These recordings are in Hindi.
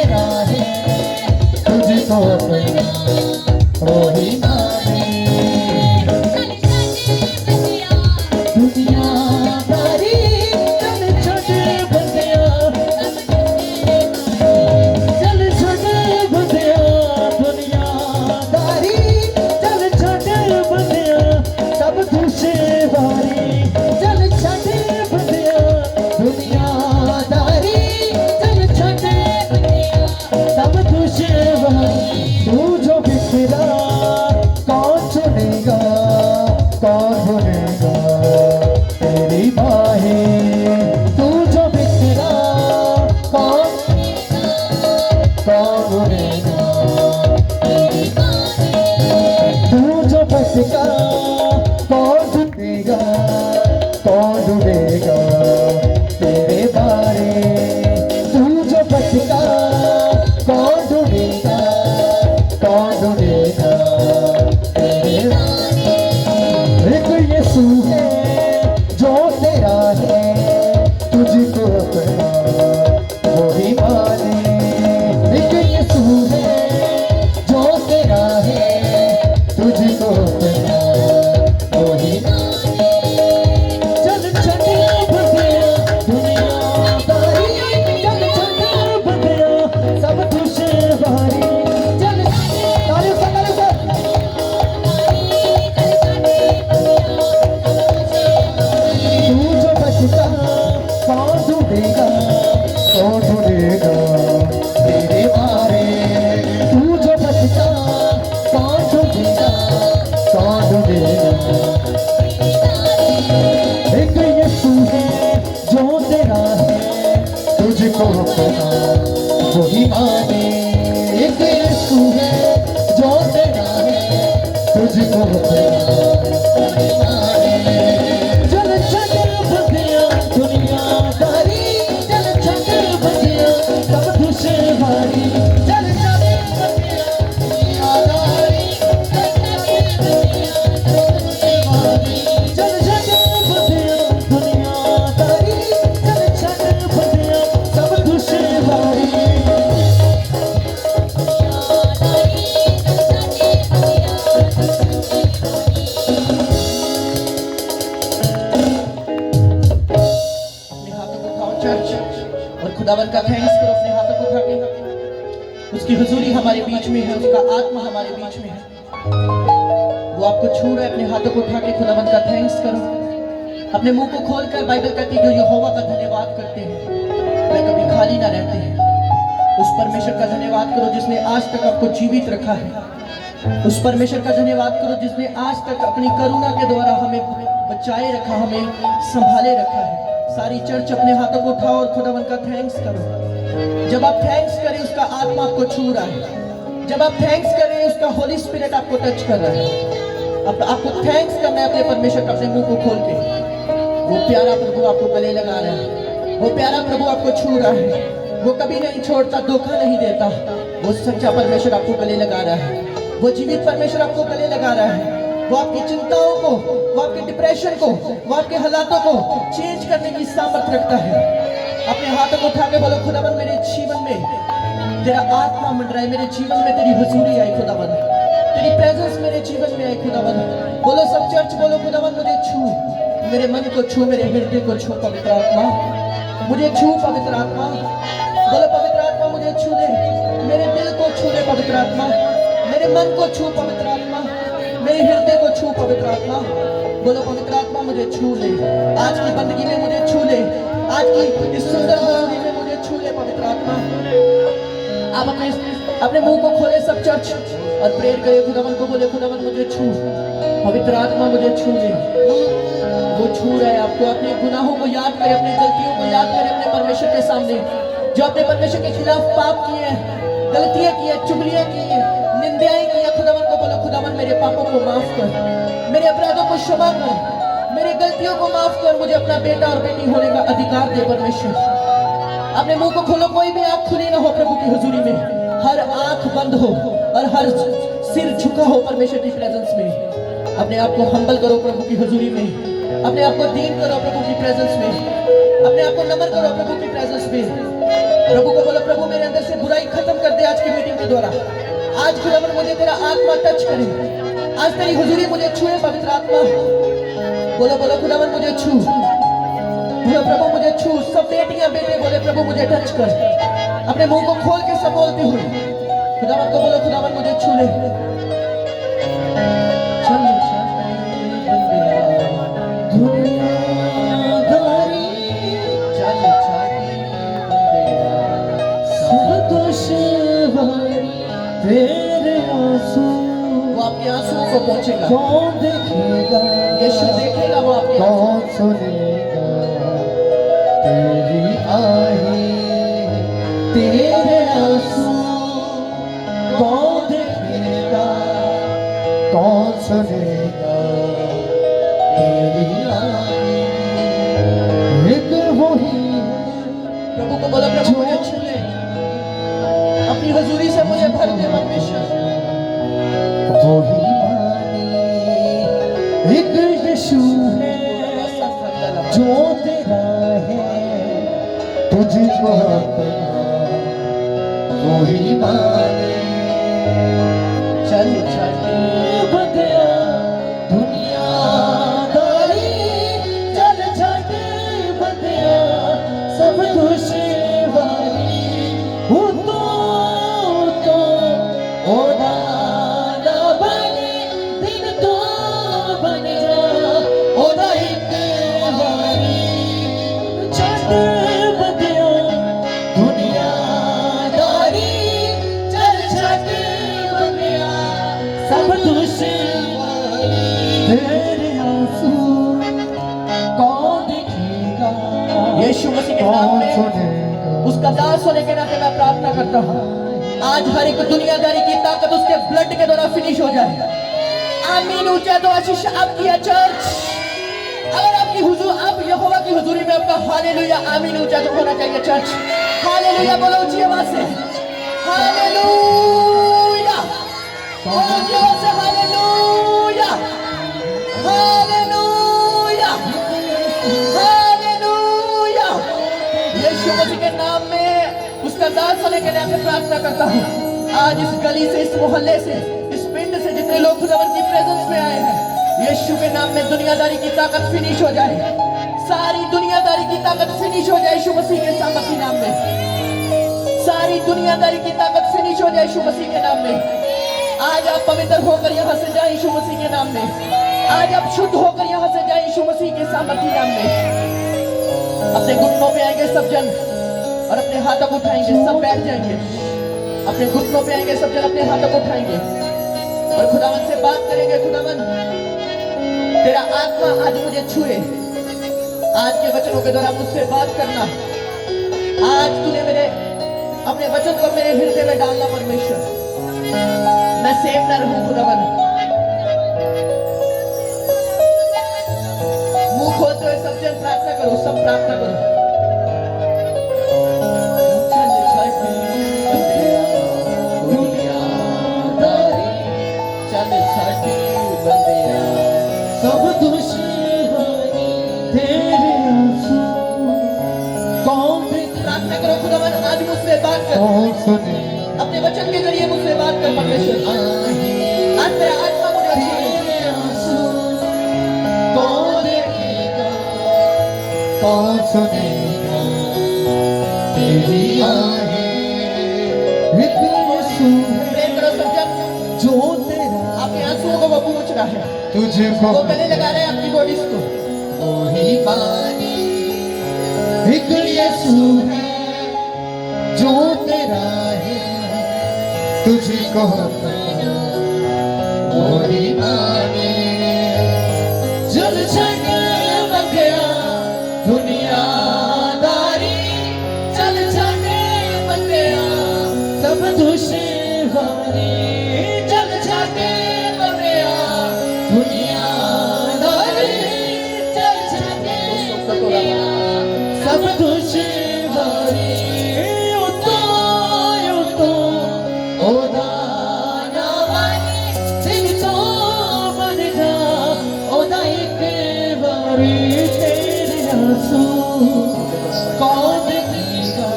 तेरा है तुझको अपना वही माने। दुनियादारी चल छोटे बंदिया, चल छोटे बंदिया, दुनियादारी चल छोटे बंदिया, सब तुझे वारी चल छोटे बंदिया, दुनियादारी चल छोटे बंदिया, सब तुझे वारी। तू जो बिखरा कौन चुनेगा, कौन बुनेगा तेरी बाहें, तू जो बिखरा कौन बुनेगा तेरी बाहें, तू जो भटका कौन ढूंढेगा, कौन ढूंढेगा तेरे बारे, तू जो भटका कौन ढूंढेगा, कौन ढूंढेगा तेरे बारे। एक यीशु है जो तेरा है तुझको अपना वही माने। एक यीशु है जो तेरा है तुझको अपना वही माने। चल छोटे बंदिया, दुनियादारी चल छोटे बंदिया, सब तुझे वारी चल। ताली से ताली से। तू जो बचता कौन ढूंढेगा, कौन ढूंढेगा तेरे बारे, तू जो बचता कौन ढूंढेगा, कौन ढूंढेगा। एक यीशु है जो तेरा है तुझको अपना वही माने। एक यीशु है जो तेरा है तुझको अपना वही माने। चल छोटे बंदिया, दुनियादारी चल छोटे बंदिया, सब तुझे भारी चल छोटे बंदिया, दुनियादारी चल छोटे बंदिया, सब तुझे भारी चल छोटे बंदिया, दुनियादारी चल छोटे बंदिया, सब तुझे भारी। अपने हाथों को उठाओ चर्च और खुदावन का थैंक्स करो। अपने हाथों को उठा के उसकी हुजूरी हमारे बीच में है, उसका आत्मा हमारे बीच में है, वो आपको छू रहा है। अपने हाथों को उठा के खुदावन का थैंक्स करो। अपने मुंह को खोलकर बाइबल कहती है जो यहोवा का धन्यवाद करते हैं वे कभी खाली ना रहते हैं। उस परमेश्वर का धन्यवाद करो जिसने आज तक आपको जीवित रखा है। उस परमेश्वर का धन्यवाद करो जिसने आज तक अपनी करुणा के द्वारा हमें बचाए रखा, हमें संभाले रखा है। सारी चर्च अपने हाथों को उठाओ और खुदावन का थैंक्स करो। जब आप थैंक्स करें उसका आत्मा आपको छू रहा है। जब आप थैंक्स करें उसका होली स्पिरिट आपको टच कर रहा है। अब आपको थैंक्स करना है अपने परमेश्वर का, अपने मुंह को खोल के। वो प्यारा प्रभु आपको गले लगा रहा है, वो प्यारा प्रभु आपको छू रहा है, वो कभी नहीं छोड़ता, धोखा नहीं देता। वो सच्चा परमेश्वर आपको गले लगा रहा है, वो जीवित परमेश्वर आपको गले लगा रहा है। वो आपकी चिंताओं को, वो आपके डिप्रेशन को, वो आपके हालातों को चेंज करने की सामर्थ रखता है। अपने हाथों को उठा के बोलो खुदावन मेरे जीवन में तेरा आत्मा मंडराए, मेरे जीवन में तेरी हुजूरी आई खुदावन, तेरी प्रेजेंस मेरे जीवन में आई खुदावन। बोलो सब चर्च, बोलो खुदावन मुझे छू, मेरे मन को छू, मेरे हृदय को छू पवित्र आत्मा, मुझे छू पवित्र आत्मा। बोलो पवित्र आत्मा मुझे छू ले, मेरे दिल को छू ले पवित्र आत्मा, मेरे मन को छू पवित्र आत्मा, मेरे हृदय को छू पवित्र आत्मा। बोलो पवित्र आत्मा मुझे छू ले, आज की बंदगी में मुझे छू ले, आज की इस सुंदर बंदगी में मुझे छू ले पवित्र आत्मा। आप अपने मुंह को खोले सब चर्च और प्रेयर करें खुदावन को, बोले खुदावन मुझे छू, पवित्र आत्मा मुझे छू ले। वो छू रहा है आपको। अपने गुनाहों को याद करें, अपनी गलतियों को याद करें अपने परमेश्वर के सामने, जो अपने परमेश्वर के खिलाफ पाप किए हैं, गलतियां की है, चुगलियां की है, निंदाएं की है। खुदावन को बोलो खुदावन मेरे पापों को माफ कर, मेरे अपराधों को क्षमा कर, मेरी गलतियों को माफ कर, मुझे अपना बेटा और बेटी होने का अधिकार दे परमेश्वर। अपने मुंह को खोलो, कोई भी आंख खुली ना हो प्रभु की हुजूरी में, हर आंख बंद हो और हर सिर झुका हो परमेश्वर की प्रेजेंस में। अपने आप को हम्बल करो प्रभु की हुजूरी में, अपने आप को दीन करो प्रभु की प्रेजेंस में, अपने आप को नमन करो प्रभु की प्रेजेंस में। प्रभु को बोलो प्रभु मेरे अंदर से बुराई खत्म आज खुदावन मुझे तेरा आत्मा टच करे, आज तेरी हुजूरी मुझे छुए पवित्र आत्मा। बोलो बोलो खुदावन मुझे छू, बोलो प्रभु मुझे छू। सब बेटियां बेटे बोले प्रभु मुझे टच कर, अपने मुंह को खोल के सब बोलती हुई खुदावन को बोलो खुदावन मुझे छू ले। चल दुनियादारी चल तेरे आंसू, वो आपके आंसुओं को पहुंचेगा। कौन देखेगा, यीशु देखेगा, वो आपके कौन सुनेगा तेरी आहें, तेरे आंसू कौन देखेगा, कौन सुनेगा तेरी आहें। एक वही प्रभु को बोला प्रभु मुझे छू ले, अपनी हुजूरी से मुझे भर दे परमेश्वर। वही माने एक यीशु है जो तेरा है, तुझको अपना वही माने। चल चल बदया दुनियादारी, चल चल बदया सब दुश्वारी। यीशु मसीह के नाम में उसका दास होने के नाते मैं प्रार्थना करता हूँ, आज हर एक दुनियादारी की ताकत उसके ब्लड के द्वारा फिनिश हो जाए। आमीन। ऊंचा तो आशीष आपकी है चर्च। अगर आपकी हुजूर, आप यहोवा की हुजूरी में आपका हालेलुया आमीन ऊंचा तो होना चाहिए चर्च। हालेलुया बोलो ऊंची आवाज से, हालेलुया बोलो ऊंची आवाज से, हालेलुया हालेलुया हालेलुया। यीशु मसीह के नाम में उसका दास होने के लिए मैं प्रार्थना करता हूँ, आज इस गली से, इस मोहल्ले से, इस पिंड से जितने लोग खुदावन की प्रेजेंस में आए हैं, यीशु के नाम में दुनियादारी की ताकत फिनिश हो जाए, सारी दुनियादारी की ताकत फिनिश हो जाए यीशु मसीह के सामर्थी नाम में। सारी दुनियादारी की ताकत फिनिश हो जाए यीशु मसीह के नाम में। आज आप पवित्र होकर यहाँ से जाए यीशु मसीह के नाम में। आज आप शुद्ध होकर यहाँ से जाए यीशु मसीह के सामर्थी नाम में। अपने घुटनों पे आएंगे सब जन और अपने हाथों को उठाएंगे, सब बैठ जाएंगे। अपने घुटनों पे आएंगे सब जन, अपने हाथों को उठाएंगे और खुदावन से बात करेंगे। खुदावन तेरा आत्मा आज मुझे छुए, आज के वचनों के द्वारा मुझसे बात करना। आज तूने मेरे अपने वचन को मेरे हृदय में डालना परमेश्वर, मैं सेव न रहूं खुदावन। मुंह खोलते हुए सब जन प्रार्थना करो, सब प्रार्थना करो। सब दुश्वारी तेरे आंसू कौन प्रार्थना करो खुदावन, आज मुझसे बात कर, अपने वचन के जरिए मुझसे बात कर परमेश्वर। आज तेरा आत्मा मुझे तेरे आंसू कौन देखेगा, कौन सुनेगा तेरी आहें। प्रेम करो सब जन, जो तेरा आपके आंसुओं को वो पूछ रहा है, तुझको वो गले लगा रहे हैं अपनी बॉडीज को। वही पानी एक यीशु है जो तेरा है, तुझको वही पानी। जल छके बन गया दुनियादारी, जल छके बन गया सब दुश्वारी, जल छके बन गया दुनियादारी, जल छके बन गया सब दुश्वारी। कौन देखेगा,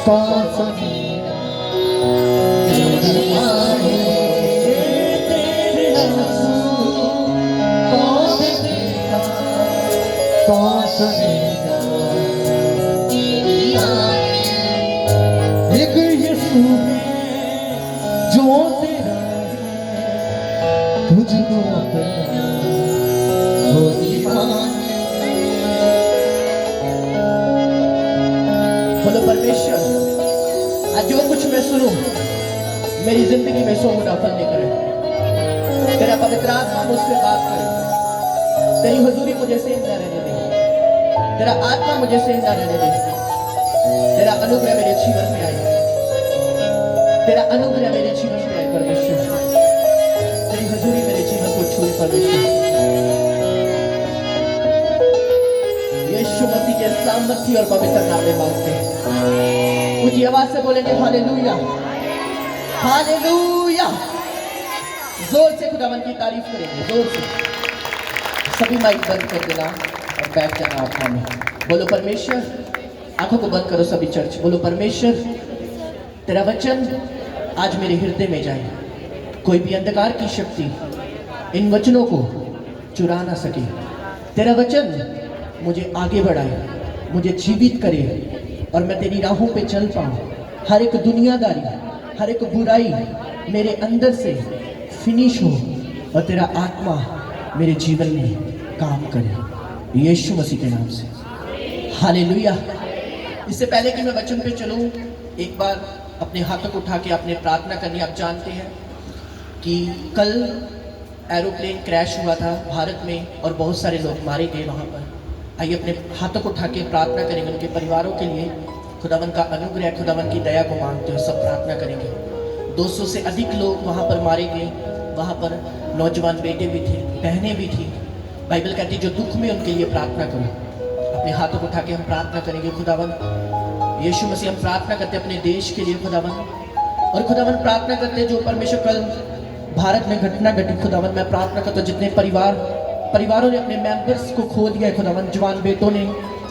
कौन सुनेगा तेरी यीशु है जो तेरा तुझको अपना वो दीवाना। बोलो परमेश्वर, आज जो कुछ मैं सुनूं मेरी जिंदगी में 100 गुना फल लेकर आए। तेरा पवित्र आत्मा मुझसे बात करे, तेरी हुजूरी मुझे सेम न रहने दे, तेरा आत्मा मुझे सेम न रहने दे। तेरा अनुग्रह मेरे जीवन में आए, तेरा अनुग्रह मेरे जीवन में आए परमेश्वर। तेरी हुजूरी मेरे जीवन को छुए परमेश्वर। यीशु मसीह के सामर्थ्य और पवित्र नाम में मांगते हैं। ऊंची आवाज से बोलेंगे हालेलुया, हालेलुया। जोर से खुदावन की तारीफ करेंगे, जोर से। सभी माइक बंद कर देना और बैठ जाना आत्मा में। बोलो परमेश्वर, आंखों को बंद करो सभी चर्च। बोलो परमेश्वर, तेरा वचन आज मेरे हृदय में जाए, कोई भी अंधकार की शक्ति इन वचनों को चुरा ना सके। तेरा वचन मुझे आगे बढ़ाए, मुझे जीवित करे और मैं तेरी राहों पे चल पाऊँ। हर एक दुनियादारी, हर एक बुराई मेरे अंदर से फिनिश हो और तेरा आत्मा मेरे जीवन में काम करे, यीशु मसीह के नाम से। हालेलुया। इससे पहले कि मैं वचन पे चलूं, एक बार अपने हाथों को उठा के आपने प्रार्थना करनी। आप जानते हैं कि कल एरोप्लेन क्रैश हुआ था भारत में और बहुत सारे लोग मारे गए वहाँ पर। आइए अपने हाथों को उठा के प्रार्थना करेंगे उनके परिवारों के लिए। खुदावन का अनुग्रह, खुदावन की दया को मांगते हुए सब प्रार्थना करेंगे। 200 से अधिक लोग वहाँ पर मारे गए, वहाँ पर नौजवान बेटे भी थे, बहनें भी थी। बाइबल कहती है जो दुख में उनके लिए प्रार्थना करो। अपने हाथों को उठा के हम प्रार्थना करेंगे। खुदावन यीशु मसीह, हम प्रार्थना करते अपने देश के लिए खुदावन, और खुदावन प्रार्थना करते जो परमेश्वर कल भारत में घटना घटी। खुदावन मैं प्रार्थना करता जितने परिवारों ने अपने मेंबर्स को खो दिया है खुदावन, जवान बेटों ने,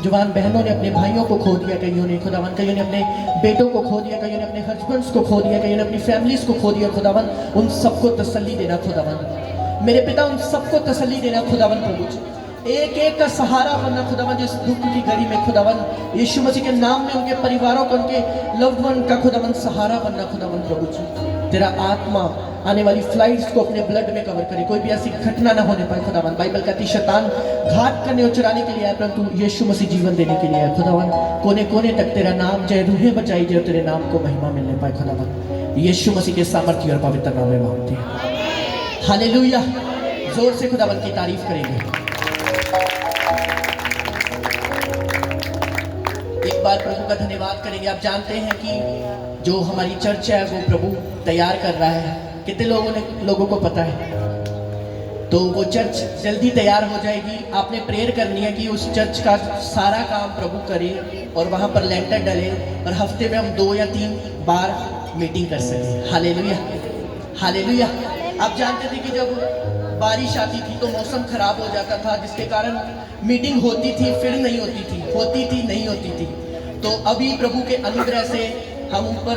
जवान बहनों ने अपने भाइयों को खो दिया, कईयों ने खुदावन, कईयों ने अपने बेटों को खो दिया, कईयों ने अपने हस्बैंड्स को खो दिया, कईयों ने अपनी फैमिलीज को खो दिया। खुदावन उन सबको तसल्ली देना खुदावन, मेरे पिता उन सबको तसल्ली देना खुदावन प्रभु। एक एक का सहारा बनना खुदावन जिस दुख की घड़ी में खुदावन, यीशु मसीह के नाम में उनके परिवारों को, उनके लव्ड वन का खुदावन सहारा बनना खुदावन प्रभु जी। तेरा आत्मा आने वाली फ्लाइट्स को अपने ब्लड में कवर करे, कोई भी ऐसी घटना ना होने पाए खुदावन। बाइबल कहती शैतान घात करने और चुराने के लिए आया, परंतु यीशु मसीह जीवन देने के लिए आया खुदावन। कोने कोने तक तेरा नाम जय, रूहें बचाई जाए, तेरे नाम को महिमा मिलने पाए खुदावन। यीशु मसीह के सामर्थ्य और पवित्र नाम में मांगते हैं। हालेलुया। जोर से खुदावन की तारीफ करेंगे। एक बार प्रभु का धन्यवाद करेंगे। आप जानते हैं कि जो हमारी चर्च है वो प्रभु तैयार कर रहा है। कितने लोगों को पता है? तो वो चर्च जल्दी तैयार हो जाएगी। आपने प्रेयर करनी है कि उस चर्च का सारा काम प्रभु करे और वहाँ पर लेंटर डले और हफ्ते में हम 2 या 3 बार मीटिंग कर सकें। Hallelujah, hallelujah. आप जानते थे कि जब बारिश आती थी तो मौसम खराब हो जाता था, जिसके कारण मीटिंग होती थी फिर नहीं होती थी, होती थी नहीं होती थी। तो अभी प्रभु के अनुग्रह से हम ऊपर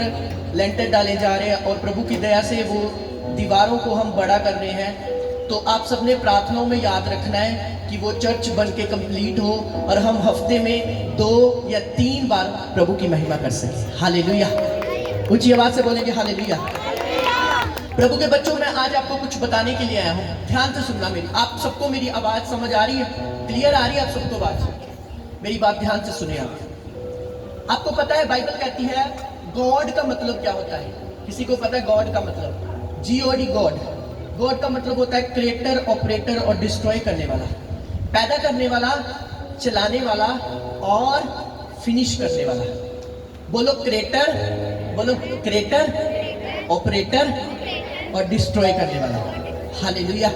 लेंटर डाले जा रहे हैं और प्रभु की दया से वो दीवारों को हम बड़ा कर रहे हैं। तो आप सबने प्रार्थनाओं में याद रखना है कि वो चर्च बन के कंप्लीट हो और हम हफ्ते में 2 या 3 बार प्रभु की महिमा कर सकें। हालेलुया। ऊंची आवाज से बोलेंगे हालेलुया। प्रभु के बच्चों, मैं आज आपको कुछ बताने के लिए आया हूँ। ध्यान से सुनना मेरी। आप सबको मेरी आवाज समझ आ रही है? क्लियर आ रही है आप सबको आवाज? मेरी बात ध्यान से सुनिए आप। आपको पता है बाइबल कहती है गॉड का मतलब क्या होता है? किसी को पता है गॉड का मतलब? GOD, God. गॉड का मतलब होता है क्रिएटर, ऑपरेटर और डिस्ट्रॉय करने वाला, पैदा करने वाला, चलाने वाला और फिनिश करने वाला। बोलो क्रिएटर, बोलो क्रिएटर, ऑपरेटर और डिस्ट्रॉय करने वाला। हालेलुया।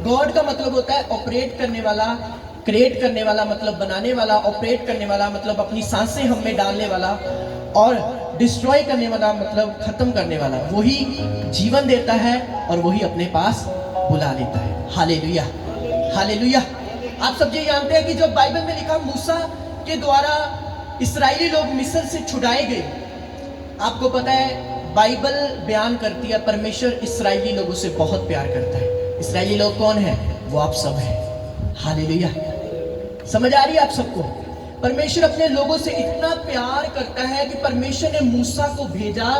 गॉड का मतलब होता है ऑपरेट करने वाला, क्रिएट करने वाला मतलब बनाने वाला, ऑपरेट करने वाला मतलब अपनी सांसें हम में डालने वाला, और डिस्ट्रॉय करने वाला मतलब खत्म करने वाला। वही जीवन देता है और वही अपने पास बुला लेता है। Hallelujah, hallelujah. आप सब ये जानते हैं कि जो बाइबल में लिखा मूसा के द्वारा इस्राएली लोग मिस्र से छुड़ाए गए। आपको पता है बाइबल बयान करती है परमेश्वर इस्राएली लोगों से बहुत प्यार करता है। इस्राएली लोग कौन है? वो आप सब हैं। हालेलुया। समझ आ रही है आप सबको? परमेश्वर अपने लोगों से इतना प्यार करता है कि परमेश्वर ने मूसा को भेजा।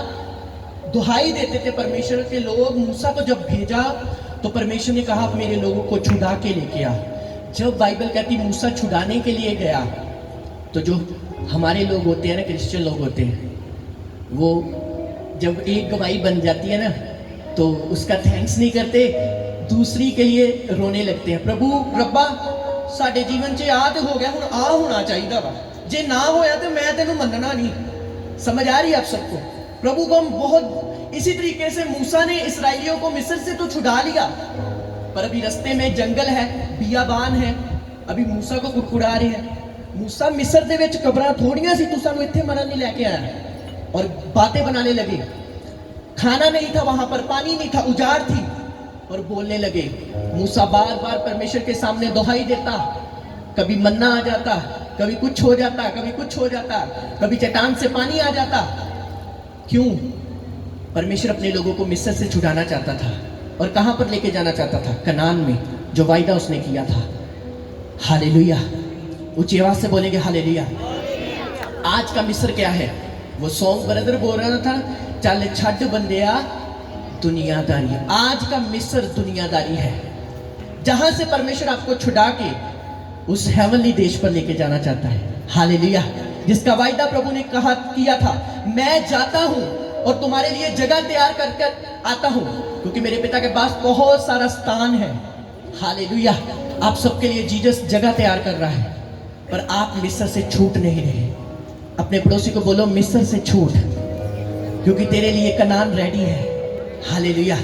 दुहाई देते थे परमेश्वर के लोग, मूसा को जब भेजा तो परमेश्वर ने कहा मेरे लोगों को छुड़ा के लेके आ। जब बाइबल कहती मूसा छुड़ाने के लिए गया, तो जो हमारे लोग होते हैं ना, क्रिश्चियन लोग होते हैं, वो जब एक गवाही बन जाती है ना तो उसका थैंक्स नहीं करते, दूसरी के लिए रोने लगते हैं। प्रभु रब्बा साडे जीवन च याद हो गया, हुण आ होना चाहिए वा, जे ना होया तो मैं तेनू मनना नहीं। समझ आ रही है आप सबको? प्रभु को हम बहुत इसी तरीके से मूसा ने इसराइलियों को मिस्र से तो छुड़ा लिया, पर अभी रास्ते में जंगल है, बियाबान है, अभी मूसा को कुड़कुड़ा रहे हैं। मूसा मिस्र दे विच कबरां थोड़ियां सी, तू सानू इत्थे मरन नहीं लेके आया, और बातें बनाने लगे। खाना नहीं था वहां पर, पानी नहीं था, उजाड़ थी, और बोलने लगे। मूसा बार बार परमेश्वर के सामने दुहाई देता, कभी मन्ना आ जाता, कभी कुछ हो जाता, कभी कुछ हो जाता, कभी चट्टान से पानी आ जाता। क्यों? परमेश्वर अपने लोगों को मिस्र से छुड़ाना चाहता था, और कहां पर लेके जाना चाहता था? कनान में, जो वायदा उसने किया था। हालेलुया, ऊंची आवाज से बोलेंगे हालेलुया। आज का मिस्र क्या है? वो सॉन्ग ब्रदर बोल रहा था, चल छड़ बंदिया दुनियादारी। आज का मिस्र दुनियादारी है, जहां से परमेश्वर आपको छुड़ा के उस हेवनली देश पर लेके जाना चाहता है। हालेलुया, जिसका वायदा प्रभु ने कहा किया था, मैं जाता हूं और तुम्हारे लिए जगह तैयार कर कर आता हूं, क्योंकि मेरे पिता के पास बहुत सारा स्थान है। हालेलुया, आप सबके लिए जीसस जगह तैयार कर रहा है, पर आप मिस्र से छूट नहीं रहे। अपने पड़ोसी को बोलो मिस्र से छूट, क्योंकि तेरे लिए कनान रेडी है। हालेलुया,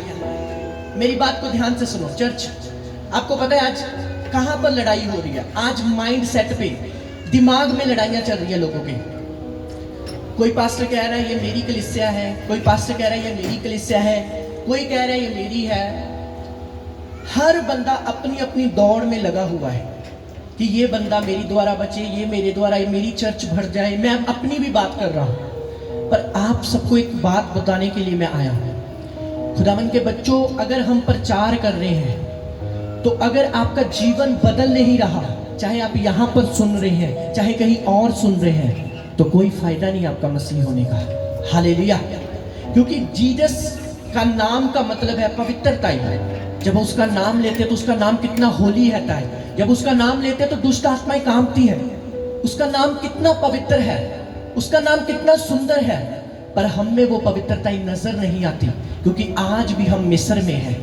मेरी बात को ध्यान से सुनो चर्च। आपको पता है आज कहां पर लड़ाई हो रही है? आज माइंड सेट पे, दिमाग में लड़ाइयां चल रही है लोगों के। कोई पास्टर कह रहा है ये मेरी कलीसिया है, कोई पास्टर कह रहा है ये मेरी कलीसिया है, कोई कह रहा है ये मेरी है। हर बंदा अपनी अपनी दौड़ में लगा हुआ है कि ये बंदा मेरी द्वारा बचे, ये मेरे द्वारा, ये मेरी चर्च भर जाए। मैं अपनी भी बात कर रहा हूं, पर आप सबको एक बात बताने के लिए मैं आया हूं। खुदावन के बच्चों, अगर हम प्रचार कर रहे हैं, तो अगर आपका जीवन बदल नहीं रहा, चाहे आप यहां पर सुन रहे हैं, चाहे कहीं और सुन रहे हैं, तो कोई फायदा नहीं आपका मसीह होने का। हालेलुया, क्योंकि जीसस का नाम का मतलब है पवित्रता ही। जब उसका नाम लेते हैं तो उसका नाम कितना होली रहता है। जब उसका नाम लेते हैं तो दुष्ट आत्माएं कांपती है। उसका नाम कितना पवित्र है, उसका नाम कितना सुंदर है, पर हम में वो पवित्रता ही नजर नहीं आती, क्योंकि आज भी हम मिस्र में हैं,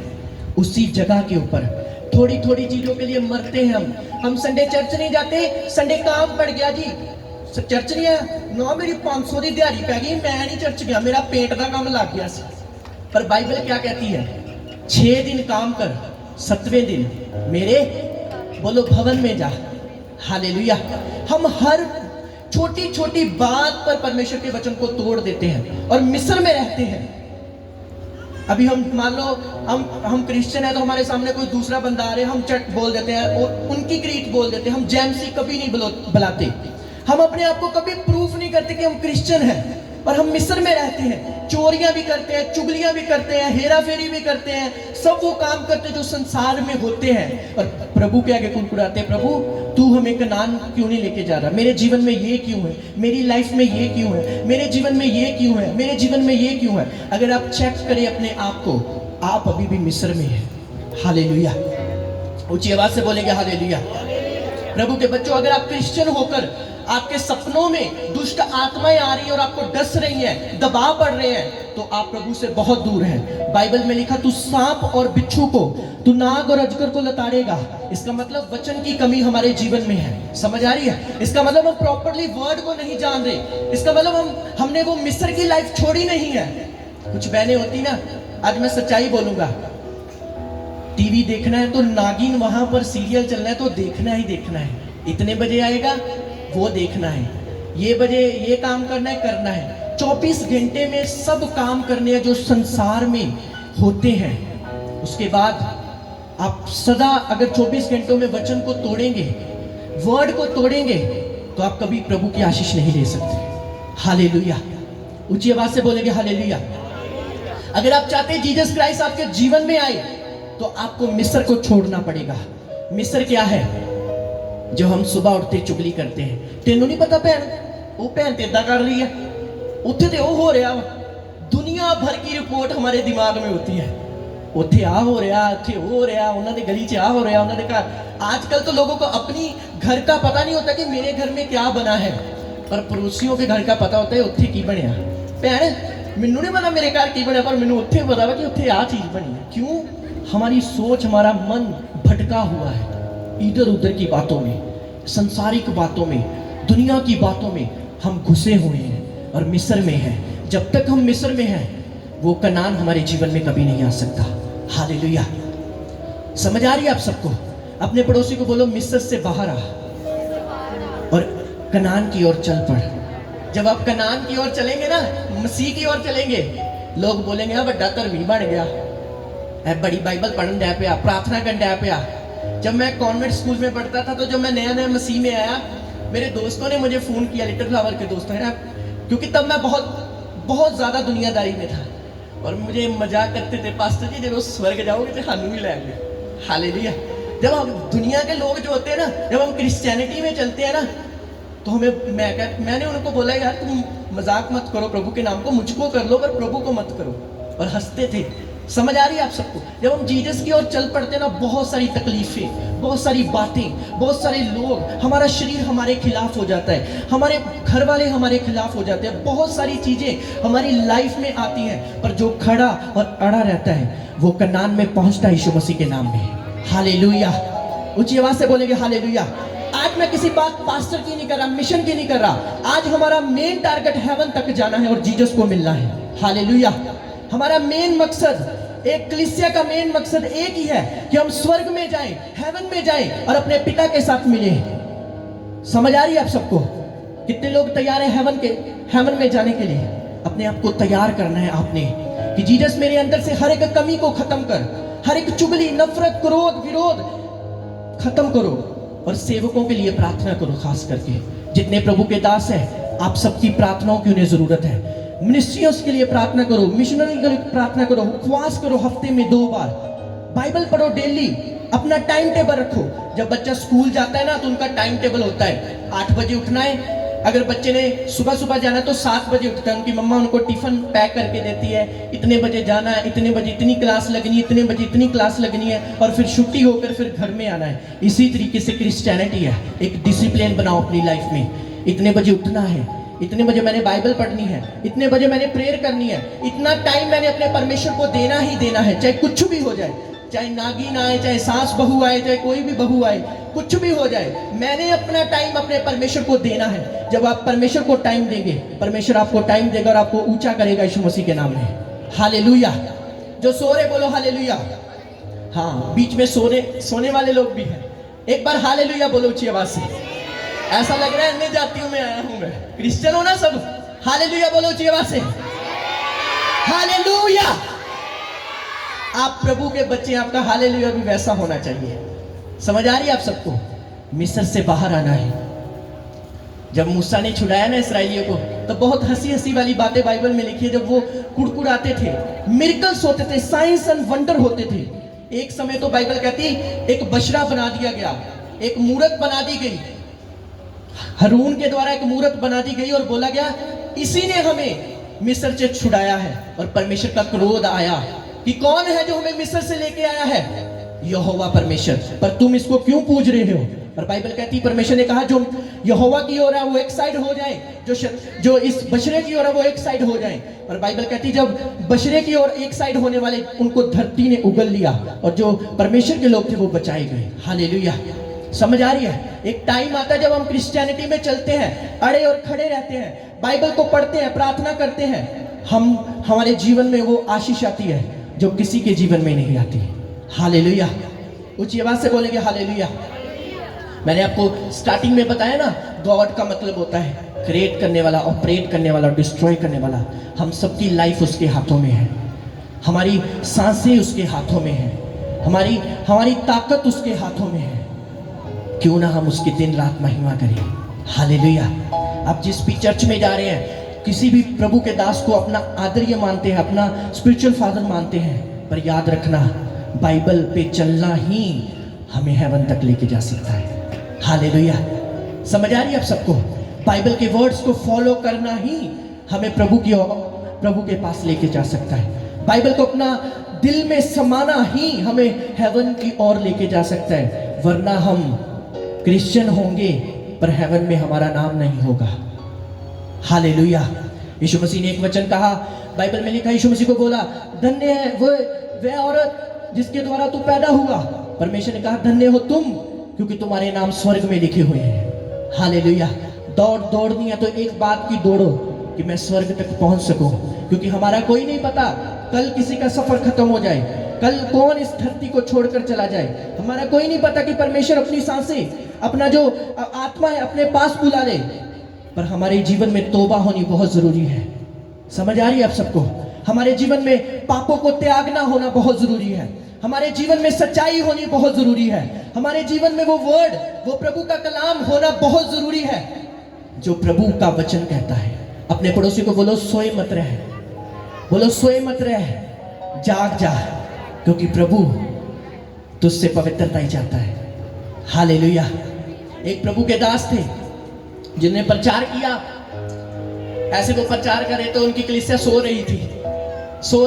उसी जगह के ऊपर। थोड़ी थोड़ी चीजों के लिए मरते हैं हम संडे चर्च नहीं जाते, संडे काम पड़ गया जी, चर्च नहीं है ना, मेरी 500 की दिहाड़ी पै गई, मैं नहीं चर्च गया, मेरा पेट का काम लग गया। पर बाइबल क्या कहती है? 6 दिन काम कर, 7वें दिन मेरे बोलो भवन में जा। हालेलुया, हम हर छोटी छोटी बात पर परमेश्वर के वचन को तोड़ देते हैं और मिस्र में रहते हैं। अभी हम मान लो हम क्रिश्चियन है, तो हमारे सामने कोई दूसरा बंदा आ रहे, हम चट बोल देते हैं और उनकी क्रीट बोल देते हैं, हम जेमसी कभी नहीं बुलाते। हम अपने आप को कभी प्रूफ नहीं करते कि हम क्रिश्चियन हैं, और हम मिस्र में रहते हैं। चोरियां भी करते हैं, चुगलियां भी करते हैं, हेरा फेरी भी करते हैं, सब वो काम करते हैं जो संसार में होते हैं, और प्रभु के आगे कुड़कुड़ाते हैं, प्रभु तू हमें कनान क्यों नहीं लेके जा रहा? मेरे जीवन में ये क्यों है? मेरी लाइफ में ये क्यों है? मेरे जीवन में ये क्यों है? मेरे जीवन में ये क्यों है? अगर आप चेक करें अपने आप को, आप अभी भी मिस्र में हैं। हालेलुया, ऊंची आवाज से बोलेंगे हालेलुया। प्रभु के बच्चों, अगर आप क्रिश्चियन होकर आपके सपनों में दुष्ट आत्माएं आ रही हैं और आपको डस रही हैं, दबाव पड़ रहे हैं, तो आप प्रभु से बहुत दूर हैं। बाइबल में लिखा, तू सांप और बिच्छू को, तू नाग और अजगर को लताड़ेगा। इसका मतलब वचन की कमी हमारे जीवन में है। समझ आ रही है? इसका मतलब हम प्रॉपर्ली वर्ड को नहीं जान रहे। इसका मतलब हमने वो मिस्र की लाइफ छोड़ी नहीं है। कुछ बहनें होती ना, आज मैं सच्चाई बोलूंगा, टीवी देखना है तो नागिन वहां पर सीरियल चलना है तो देखना ही देखना है। इतने बजे आएगा वो देखना है, ये बजे ये काम करना है। 24 घंटे में सब काम करने हैं जो संसार में होते हैं। उसके बाद आप सदा अगर 24 घंटों में वचन को तोड़ेंगे, वर्ड को तोड़ेंगे, तो आप कभी प्रभु की आशीष नहीं ले सकते। हालेलुया, ऊंची आवाज से बोलेंगे हालेलुया। अगर आप चाहते हैं जीसस क्राइस्ट आपके जीवन में आए, तो आपको मिस्र को छोड़ना पड़ेगा। मिस्र क्या है? जो हम सुबह उठते चुगली करते हैं। तेनों नहीं पता भैन, वो भैन तो इदा कर रही है, उत्थे तो वो हो रहा वा। दुनिया भर की रिपोर्ट हमारे दिमाग में होती है, उत्थे आ हो रहा, उत्थे वो हो रहा, उन्होंने गली च आ हो रहा, उन्होंने घर। आजकल तो लोगों को अपनी घर का पता नहीं होता कि मेरे घर में क्या बना है, पर पड़ोसियों के घर का पता होता है उत्थे की बनया। भैन मैनू नहीं पता मेरे घर की बनया, पर मैनू उत्थे पता वा कि उत्थे आ चीज़ बनी है। क्यों? हमारी सोच, हमारा मन भटका हुआ है इधर उधर की बातों में, संसारिक बातों में, दुनिया की बातों में हम घुसे हुए हैं और मिस्र में हैं। जब तक हम मिस्र में हैं वो कनान हमारे जीवन में कभी नहीं आ सकता। हालेलुया। समझ आ रही है आप सबको? अपने पड़ोसी को बोलो मिस्र से बाहर आ और कनान की ओर चल पड़। जब आप कनान की ओर चलेंगे ना, मसीह की ओर चलेंगे, लोग बोलेंगे हाँ बड़ा धर्मी बन गया, बड़ी बाइबल पढ़न डै पिया, प्रार्थना करन डै पिया। जब मैं कॉन्वेंट स्कूल में पढ़ता था तो जब मैं नया नया मसीह में आया, मेरे दोस्तों ने मुझे फ़ोन किया, लिटिल फ्लावर के दोस्त हैं ना, क्योंकि तब मैं बहुत ज़्यादा दुनियादारी में था और मुझे मजाक करते थे, पास्टर जी जब स्वर्ग जाओगे तो खानू भी लाएंगे। हालेलुया। जब हम दुनिया के लोग जो होते हैं ना, जब हम क्रिश्चियनिटी में चलते हैं ना, तो मैंने उनको बोला यार तुम मजाक मत करो प्रभु के नाम को, मुझको कर लो पर प्रभु को मत करो, और हंसते थे। समझ आ रही है आप सबको? जब हम जीसस की ओर चल पड़ते ना, बहुत सारी तकलीफें, बहुत सारी बातें, बहुत सारे लोग, हमारा शरीर हमारे खिलाफ हो जाता है, हमारे घर वाले हमारे खिलाफ हो जाते हैं, बहुत सारी चीजें हमारी लाइफ में आती हैं, पर जो खड़ा और अड़ा रहता है वो कनान में पहुंचता है यीशु मसीह के नाम में। हालेलुया। ऊंची आवाज से बोलेंगे हालेलुया। आज मैं किसी बात पास्टर की नहीं कर रहा, मिशन की नहीं कर रहा, आज हमारा मेन टारगेट हेवन तक जाना है और जीसस को मिलना है। हालेलुया। हमारा मेन मकसद, एक कलीसिया का मेन मकसद एक ही है कि हम स्वर्ग में जाएं, हेवन में जाएं और अपने पिता के साथ मिलें। समझ आ रही है आप सबको? कितने लोग तैयार हैं हेवन में जाने के लिए? अपने आप को तैयार करना है आपने कि जीसस मेरे अंदर से हर एक कमी को खत्म कर, हर एक चुगली, नफरत, क्रोध, विरोध खत्म करो और सेवकों के लिए प्रार्थना करो। खास करके जितने प्रभु के दास हैं, आप सबकी प्रार्थनाओं की उन्हें जरूरत है। मिनिस्ट्रियों के लिए प्रार्थना करो, मिशनरी के लिए प्रार्थना करो, उपवास करो हफ्ते में 2 बार, बाइबल पढ़ो डेली, अपना टाइम टेबल रखो। जब बच्चा स्कूल जाता है ना तो उनका टाइम टेबल होता है, 8 बजे उठना है। अगर बच्चे ने सुबह जाना तो 7 बजे उठता है, उनकी मम्मा उनको टिफिन पैक करके देती है, इतने बजे जाना है, इतने बजे इतनी क्लास लगनी है, इतने बजे इतनी क्लास लगनी है, और फिर छुट्टी होकर फिर घर में आना है। इसी तरीके से क्रिश्चियनिटी है, एक डिसिप्लिन बनाओ अपनी लाइफ में। इतने बजे उठना है, इतने बजे मैंने बाइबल पढ़नी है, इतने बजे मैंने प्रेयर करनी है, इतना टाइम मैंने अपने परमेश्वर को देना ही देना है, चाहे कुछ भी हो जाए, चाहे नागिन आए, चाहे सास बहू आए, चाहे कोई भी बहू आए, कुछ भी हो जाए, मैंने अपना टाइम अपने परमेश्वर को देना है। जब आप परमेश्वर को टाइम देंगे, परमेश्वर आपको टाइम देगा और आपको ऊंचा करेगा यीशु मसीह के नाम में। हालेलुया। जो सो रहे बोलो हालेलुया। हाँ, बीच में सोने वाले लोग भी हैं, एक बार हालेलुया बोलो ऊंची आवाज से। ऐसा लग रहा है अन्य जातियों में आया हूं मैं, क्रिश्चियन हो ना सब? हालेलुया बोलो ऊंची आवाज से। हालेलुया। आप प्रभु के बच्चे, आपका हालेलुया भी वैसा होना चाहिए। समझ आ रही है आप सबको? मिस्र से बाहर आना है। जब मूसा ने छुड़ाया ना इसराइलियों को, तो बहुत हंसी वाली बातें बाइबल में लिखी है। जब वो कुड़कुड़ाते थे, मिरेकल्स होते थे, साइंस एंड वंडर होते थे। एक समय तो बाइबल कहती एक बछड़ा बना दिया गया, एक मूरत बना दी गई, हारून के द्वारा एक मूरत बना दी गई और बोला गया इसी ने हमें मिस्र से छुड़ाया है। और परमेश्वर का क्रोध आया कि कौन है जो हमें मिस्र से लेके आया है? यहोवा परमेश्वर, पर तुम इसको क्यों पूज रहे हो? और बाइबल कहती परमेश्वर ने कहा जो यहोवा की ओर है वो एक साइड हो जाए, जो इस बछड़े की ओर है वो एक साइड हो जाए। और बाइबल कहती जब बछड़े की ओर एक साइड होने वाले उनको धरती ने उगल लिया और जो परमेश्वर के लोग थे वो बचाए गए। हालेलुया। समझ आ रही है? एक टाइम आता है जब हम क्रिश्चियनिटी में चलते हैं, अड़े और खड़े रहते हैं, बाइबल को पढ़ते हैं, प्रार्थना करते हैं, हमारे जीवन में वो आशीष आती है जो किसी के जीवन में नहीं आती। हालेलुया। ऊंची आवाज से बोलेंगे हालेलुया। मैंने आपको स्टार्टिंग में बताया ना, गॉड का मतलब होता है क्रिएट करने वाला, ऑपरेट करने वाला, डिस्ट्रॉय करने वाला। हम सबकी लाइफ उसके हाथों में है, हमारी सांसें उसके हाथों में है, हमारी ताकत उसके हाथों में है। क्यों ना हम उसकी दिन रात महिमा करें। हालेलुया। आप जिस भी चर्च में जा रहे हैं, किसी भी प्रभु के दास को अपना आदरणीय मानते हैं, अपना स्पिरिचुअल फादर मानते हैं, पर याद रखना बाइबल पे चलना ही हमें हेवन तक लेके जा सकता है। हालेलुया। समझ आ रही है आप सबको? बाइबल के वर्ड्स को फॉलो करना ही हमें प्रभु के पास लेके जा सकता है। बाइबल को अपना दिल में समाना ही हमें हेवन की ओर लेके जा सकता है, वरना हम क्रिश्चियन होंगे पर हेवन में हमारा नाम नहीं होगा। हालेलुया। यीशु मसीह ने एक वचन कहा, बाइबल में लिखा, यीशु मसीह को बोला, धन्य है वह औरत जिसके द्वारा तू पैदा हुआ। परमेश्वर ने कहा, धन्य हो तुम क्योंकि तुम्हारे नाम स्वर्ग में लिखे हुए हैं। हालेलुया। दौड़नी है तो एक बात की दौड़ो कि मैं स्वर्ग तक पहुंच सकूं, क्योंकि हमारा कोई नहीं पता कल किसी का सफर खत्म हो जाए, कल कौन इस धरती को छोड़कर चला जाए। हमारा कोई नहीं पता कि परमेश्वर अपनी सांसें, अपना जो आत्मा है अपने पास बुला ले। पर हमारे जीवन में तौबा होनी बहुत जरूरी है। समझ आ रही है आप सबको? हमारे जीवन में पापों को त्यागना होना बहुत जरूरी है। हमारे जीवन में सच्चाई होनी बहुत जरूरी है। हमारे जीवन में वो वर्ड, वो प्रभु का कलाम होना बहुत जरूरी है जो प्रभु का वचन कहता है। अपने पड़ोसी को बोलो, सोए मत रह, बोलो सोए मत रह, जाग जा, क्योंकि प्रभु तुझसे पवित्रता ही चाहता है। हालेलुया। एक प्रभु के दास थे जिन्होंने प्रचार किया। ऐसे वो प्रचार करे तो उनकी कलीसिया सो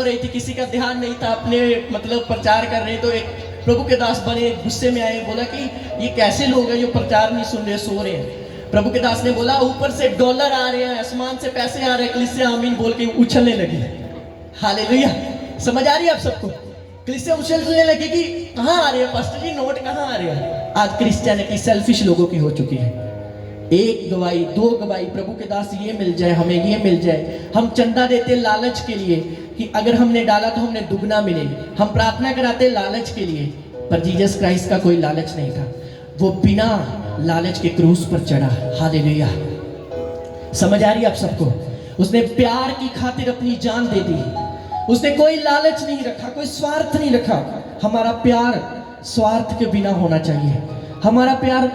रही थी, किसी का ध्यान नहीं था, अपने मतलब प्रचार कर रहे। तो एक प्रभु के दास बने, गुस्से में आए, बोला कि ये कैसे लोग हैं जो प्रचार नहीं सुन रहे, सो रहे हैं। प्रभु के दास ने बोला, ऊपर से डॉलर आ रहे हैं, आसमान से पैसे आ रहे हैं, कलीसिया आमीन बोल के उछलने लगी। हालेलुया। समझ आ रही है आप सबको? कलीसिया उछलने लगी कि कहाँ आ रहे हैं पास्टर जी, नोट कहाँ आ रहे हैं। आज क्रिश्चियनिटी सेल्फिश लोगों की हो चुकी है। एक गवाही, दो गवाही, प्रभु के दास ये मिल जाए, हमें ये मिल जाए। हम चंदा देते लालच के लिए कि अगर हमने डाला तो हमने दुगना मिले। हम प्रार्थना कराते लालच के लिए, पर जीसस क्राइस्ट का कोई लालच नहीं था। वो बिना लालच के क्रूस पर चढ़ा। हालेलुया। समझ आ रही है आप सबको? उसने प्यार की खातिर अपनी जान दे दी। उसने कोई लालच नहीं रखा, कोई स्वार्थ नहीं रखा। हमारा प्यार स्वार्थ के बिना होना चाहिए। हमारा प्यार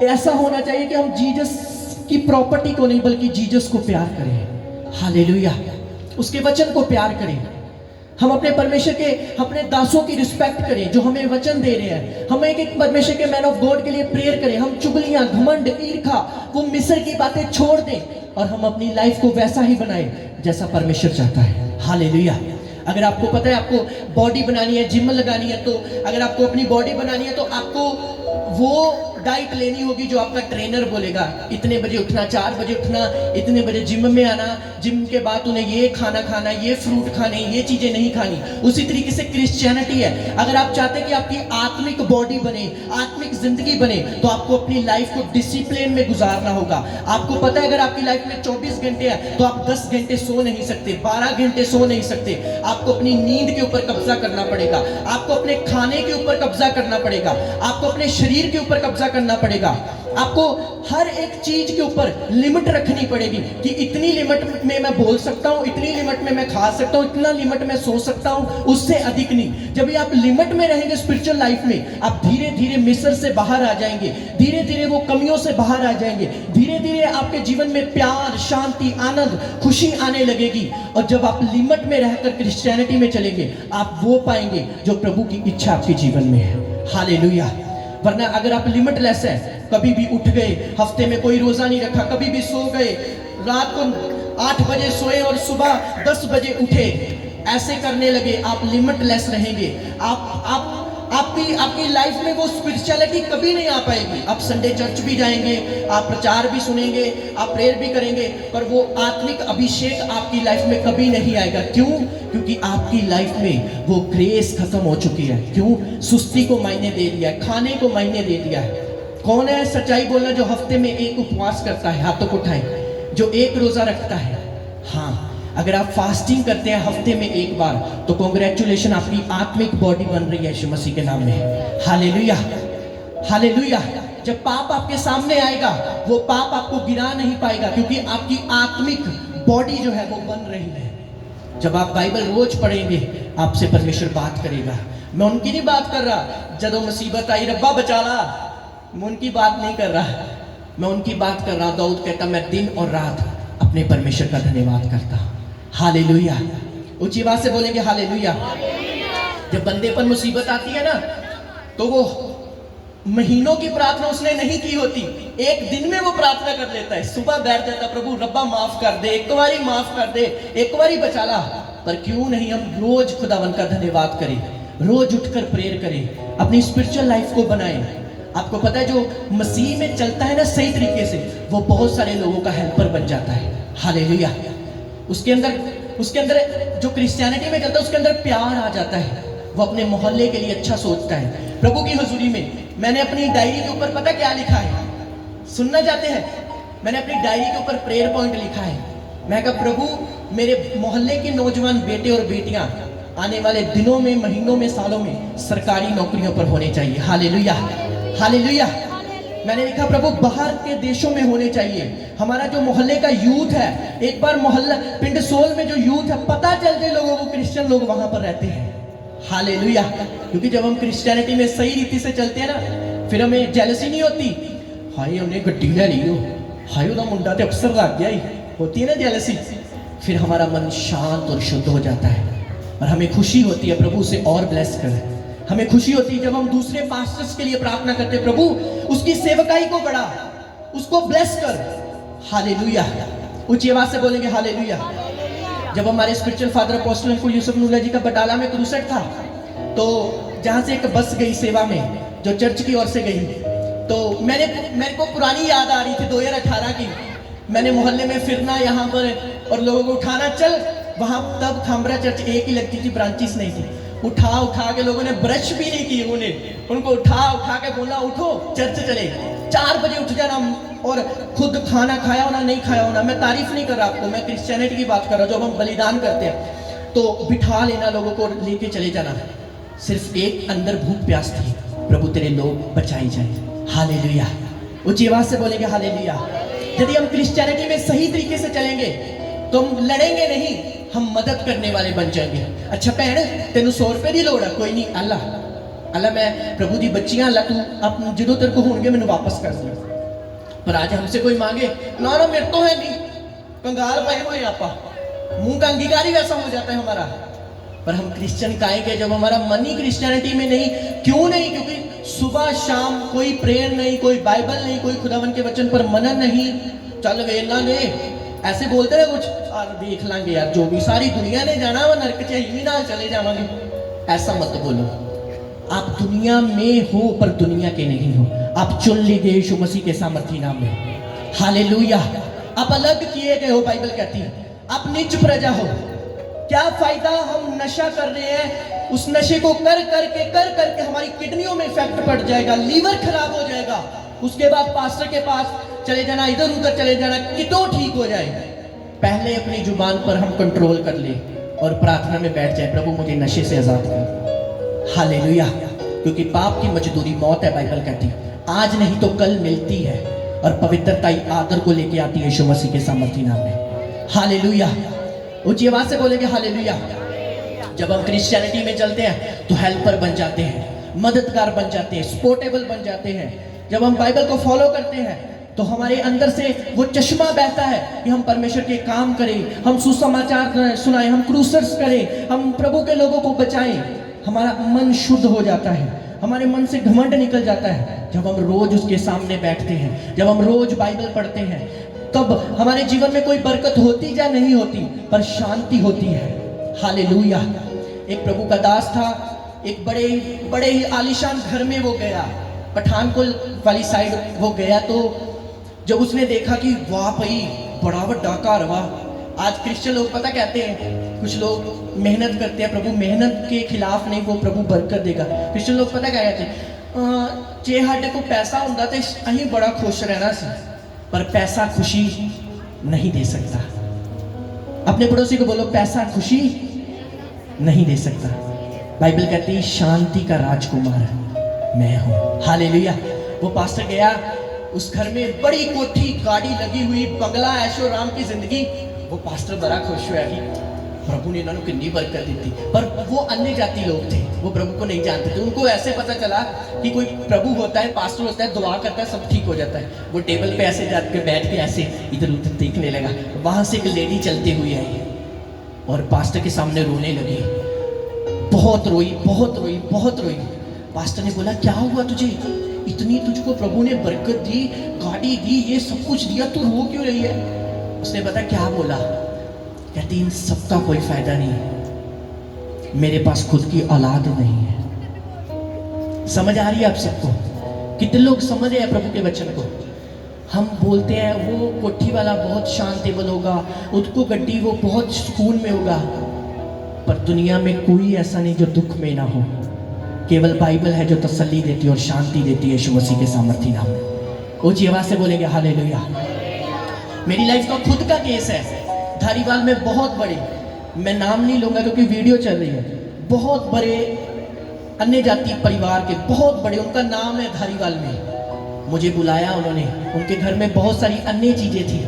ऐसा होना चाहिए कि हम जीसस की प्रॉपर्टी को नहीं बल्कि जीसस को प्यार करें। हालेलुया। उसके वचन को प्यार करें। हम अपने परमेश्वर के, अपने दासों की रिस्पेक्ट करें जो हमें वचन दे रहे हैं। हम एक परमेश्वर के मैन ऑफ गॉड के लिए प्रेयर करें। हम चुगलियां, घमंड, ईर्खा, वो मिस्र की बातें छोड़ दें और हम अपनी लाइफ को वैसा ही बनाएं जैसा परमेश्वर चाहता है। हालेलुया। अगर आपको पता है आपको बॉडी बनानी है, जिम लगानी है, तो अगर आपको अपनी बॉडी बनानी है तो आपको वो डाइट लेनी होगी जो आपका ट्रेनर बोलेगा। इतने बजे उठना, 4 बजे उठना, इतने बजे जिम में आना, जिम के बाद उन्हें ये खाना खाना, ये फ्रूट खाने, ये चीजें नहीं खानी। उसी तरीके से क्रिश्चियनिटी है। अगर आप चाहते हैं कि आपकी आत्मिक बॉडी बने, आत्मिक जिंदगी बने, तो आपको अपनी लाइफ को डिसिप्लिन में गुजारना होगा। आपको पता है अगर आपकी लाइफ में 24 घंटे है तो आप 10 घंटे सो नहीं सकते, 12 घंटे सो नहीं सकते। आपको अपनी नींद के ऊपर कब्जा करना पड़ेगा, आपको अपने खाने के ऊपर कब्जा करना पड़ेगा, आपको अपने शरीर के ऊपर कब्जा करना पड़ेगा। आपको हर एक चीज के ऊपर लिमिट रखनी पड़ेगी कि इतनी लिमिट में मैं बोल सकता हूं, इतनी लिमिट में मैं खा सकता हूं, इतना लिमिट में सो सकता हूं, उससे अधिक नहीं। जब भी आप लिमिट में रहेंगे स्पिरिचुअल लाइफ में, आप धीरे धीरे मिस्र से बाहर आ जाएंगे, धीरे धीरे वो कमियों से बाहर आ जाएंगे, धीरे धीरे आपके जीवन में प्यार, शांति, आनंद, खुशी आने लगेगी। और जब आप लिमिट में रहकर क्रिश्चियनिटी में चलेंगे, आप वो पाएंगे जो प्रभु की इच्छा आपके जीवन में है। हालेलुया। वरना अगर आप लिमिटलेस है, कभी भी उठ गए, हफ्ते में कोई रोजा नहीं रखा, कभी भी सो गए, रात को 8 बजे सोए और सुबह 10 बजे उठे, ऐसे करने लगे, आप लिमिटलेस रहेंगे। आपकी लाइफ में वो स्पिरिचुअलिटी कभी नहीं आ पाएगी। आप संडे चर्च भी जाएंगे, आप प्रचार भी सुनेंगे, आप प्रेयर भी करेंगे, पर वो आत्मिक अभिषेक आपकी लाइफ में कभी नहीं आएगा। क्यों? क्योंकि आपकी लाइफ में वो ग्रेस खत्म हो चुकी है। क्यों? सुस्ती को मायने दे दिया है, खाने को मायने दे दिया है। कौन है सच्चाई बोलना जो हफ्ते में एक उपवास करता है? हाथों को उठाएं। जो एक रोजा रखता है। हाँ, अगर आप फास्टिंग करते हैं हफ्ते में एक बार, तो कांग्रेचुलेशन, आपकी आत्मिक बॉडी बन रही है यीशु मसीह के नाम में। हालेलुया। हालेलुया। जब पाप आपके सामने आएगा, वो पाप आपको गिरा नहीं पाएगा, क्योंकि आपकी आत्मिक बॉडी जो है वो बन रही है। जब आप बाइबल रोज पढ़ेंगे, आपसे परमेश्वर बात करेगा। मैं उनकी नहीं बात कर रहा जब मुसीबत आई रब्बा बचा ला, मैं उनकी बात नहीं कर रहा, मैं उनकी बात कर रहा। दाऊद कहता, मैं दिन और रात अपने परमेश्वर का धन्यवाद करता। हालेलुया। ऊंची आवाज से बोलेंगे हालेलुया। जब बंदे पर मुसीबत आती है ना, तो वो महीनों की प्रार्थना उसने नहीं की होती, एक दिन में वो प्रार्थना कर लेता है। सुबह बैठ जाता, प्रभु रब्बा माफ कर दे, एक बारी माफ कर दे, एक बारी बचा ला। पर क्यों नहीं हम रोज खुदावन का धन्यवाद करें, रोज उठकर प्रेयर करें, अपनी स्पिरिचुअल लाइफ को बनाएं। आपको पता है जो मसीह में चलता है ना सही तरीके से, वो बहुत सारे लोगों का हेल्पर बन जाता है। हालेलुया। उसके अंदर जो क्रिश्चियनिटी में चलता है उसके अंदर प्यार आ जाता है, वो अपने मोहल्ले के लिए अच्छा सोचता है। प्रभु की हुजूरी में मैंने अपनी डायरी के ऊपर पता क्या लिखा है, सुनना चाहते हैं? मैंने अपनी डायरी के ऊपर प्रेयर पॉइंट लिखा है। मैं कहा प्रभु मेरे मोहल्ले के नौजवान बेटे और बेटियां आने वाले दिनों में, महीनों में, सालों में सरकारी नौकरियों पर होने चाहिए। Hallelujah, hallelujah. मैंने लिखा प्रभु बाहर के देशों में होने चाहिए। हमारा जो मोहल्ले का यूथ है, एक बार मोहल्ला पिंड सोल में जो यूथ है पता चल जाए लोगों को, क्रिश्चियन लोग वहां पर रहते हैं। हालेलुया। क्योंकि जब हम क्रिश्चियनिटी में सही रीति से चलते हैं ना, फिर हमें जेलसी नहीं होती, हाय उन्हें गड्डी ले ली हो, हाय उदा मुंडा ते अफसर लग गया ही, होती है ना जेलसी। फिर हमारा मन शांत और शुद्ध हो जाता है और हमें खुशी होती है प्रभु उसे और ब्लेस कर। हमें खुशी होती है जब हम दूसरे पास्टर्स के लिए प्रार्थना करते हैं, प्रभु उसकी सेवकाई को बढ़ा, उसको ब्लेस कर। हालेलुया। ऊंची आवाज से बोलेंगे हालेलुया। जब हमारे spiritual father apostle Ankur Yusuf Narula ji का बटाला में क्रूसेट था, तो जहाँ से एक बस गई सेवा में जो चर्च की ओर से गई, तो मेरे को पुरानी याद आ रही थी 2018 की। मैंने मोहल्ले में फिरना यहाँ पर और लोगों को उठाना, चल वहाँ तब खामरा चर्च एक ही लगती थी, ब्रांचेस नहीं थी। उठा के लोगों ने ब्रश भी नहीं की, उनको उठा के बोला उठो चर्च चले, 4 बजे उठ जाना और खुद खाना खाया होना नहीं खाया होना। मैं तारीफ नहीं कर रहा आपको, मैं क्रिश्चियनिटी की बात कर रहा हूँ। जब हम बलिदान करते हैं तो बिठा लेना, लोगों को लेके चले जाना। सिर्फ एक अंदर भूख प्यास थी, प्रभु तेरे लोग बचाए जाए। हालेलुया। ऊंची आवाज से बोलेंगे हालेलुया। यदि हम क्रिश्चियनिटी में सही तरीके से चलेंगे तो हम लड़ेंगे नहीं, हम मदद करने वाले बन जाएंगे। अच्छा भैन तेन 100 रुपए की लोड़ है, कोई नहीं, अल्लाह मैं प्रभु की बच्चियां, अल्लाह तू अपने जो तेरे को होंगे मैंने वापस कर दिया। पर आज हमसे कोई मांगे ना मेरे तो है नहीं, कंगाल पाए हुए आपा, मुंह का अंगीकार ही वैसा हो जाता है हमारा। पर हम क्रिश्चियन काएंगे जब हमारा मन ही क्रिश्चियनिटी में नहीं। क्यों नहीं? क्योंकि सुबह शाम कोई प्रेयर नहीं, कोई बाइबल नहीं, कोई खुदावन के वचन पर मनन नहीं। चल वे लांगे ऐसे बोलते रहे कुछ और देख लांगे यार, जो भी सारी दुनिया ने जाना वो नरक च ही ना चले जावांगे। ऐसा मत बोलो। आप दुनिया में हो पर दुनिया के नहीं हो। आप चुन लिए गए यीशु मसीह के सामर्थी नाम में। हालेलुया। आप अलग किए गए हो, बाइबल कहती है। आप निज प्रजा हो। क्या फायदा हम नशा कर रहे हैं, उस नशे को कर करके हमारी किडनियों में इफेक्ट पड़ जाएगा, लीवर खराब हो जाएगा। उसके बाद पास्टर के पास चले जाना, इधर उधर चले जाना, कितों ठीक हो जाए। पहले अपनी जुबान पर हम कंट्रोल कर ले और प्रार्थना में बैठ जाए, प्रभु मुझे नशे से आजाद कर। हालेलुया। क्योंकि पाप की मजदूरी मौत है, बाइबल कहती है। आज नहीं तो कल मिलती है और पवित्रता आदर को लेके आती है यीशु मसीह के सामर्थी नाम में। हालेलुया। ऊंची आवाज से बोलेंगे हालेलुया। जब हम क्रिश्चियनिटी में चलते हैं तो हेल्पर बन जाते हैं, मददगार बन जाते हैं, सपोर्टेबल बन जाते हैं। जब हम बाइबल को फॉलो करते हैं तो हमारे अंदर से वो चश्मा बहता है कि हम परमेश्वर के काम करें, हम सुसमाचार सुनाएं, हम क्रूसर्स करें, हम प्रभु के लोगों को बचाएं। हमारा मन शुद्ध हो जाता है, हमारे मन से घमंड निकल जाता है जब हम रोज उसके सामने बैठते हैं, जब हम रोज बाइबल पढ़ते हैं। तब हमारे जीवन में कोई बरकत होती या नहीं होती, पर शांति होती है। हालेलुया। एक प्रभु का दास था, एक बड़े ही आलीशान घर में वो गया, पठानकोट वाली साइड वो गया। तो जब उसने देखा कि वाह भाई बड़ा बड़ा घर वाह। आज क्रिश्चियन लोग पता कहते हैं, कुछ लोग मेहनत करते हैं, प्रभु मेहनत के खिलाफ नहीं, वो प्रभु बरकत देगा। क्रिश्चियन लोग पता क्या कहते हैं, जे साडे को पैसा हुंदा ते असीं बड़ा खुश रहना सी, पर पैसा खुशी नहीं दे सकता। अपने पड़ोसी को बोलो पैसा खुशी नहीं दे सकता। बाइबल कहती है शांति का राजकुमार मैं हूं। हालेलुया। वो पास्टर गया, उस घर में बड़ी कोठी, गाड़ी लगी हुई, बंगला, ऐशो आराम की जिंदगी। वो पास्टर बड़ा खुश हुआ कि प्रभु ने इन्होंने कितनी बरकत दी थी। पर वो अन्य जाति लोग थे, वो प्रभु को नहीं जानते थे। उनको ऐसे पता चला कि कोई प्रभु होता है, पास्टर होता है, दुआ करता है, सब ठीक हो जाता है। वो टेबल पे ऐसे जाकर बैठ के ऐसे इधर उधर देखने लगा। वहां से एक लेडी चलती हुई आई और पास्टर के सामने रोने लगी। बहुत रोई। पास्टर ने बोला क्या हुआ तुझे, इतनी तुझको प्रभु ने बरकत दी, गाड़ी दी, ये सब कुछ दिया, तू रो क्यों रही है? उसने पता क्या बोला? कहती इन सबका कोई फायदा नहीं, मेरे पास खुद की औलाद नहीं है। समझ आ रही है आप सबको? कितने लोग समझ रहे हैं प्रभु के वचन को? हम बोलते हैं वो कोठी वाला बहुत शांतिबल होगा, उसको गड्डी वो बहुत सुकून में होगा, पर दुनिया में कोई ऐसा नहीं जो दुख में ना हो। केवल बाइबल है जो तसल्ली देती है और शांति देती है यीशु मसीह के सामर्थी नाम में। ऊंची आवाज से बोलेंगे हालेलुया। मेरी लाइफ का खुद का केस है, धारीवाल में बहुत बड़े, मैं नाम नहीं लूंगा क्योंकि वीडियो चल रही है, बहुत बड़े अन्य जाति परिवार के, बहुत बड़े, उनका नाम है धारीवाल में। मुझे बुलाया उन्होंने, उनके घर में बहुत सारी अन्य चीजें थी।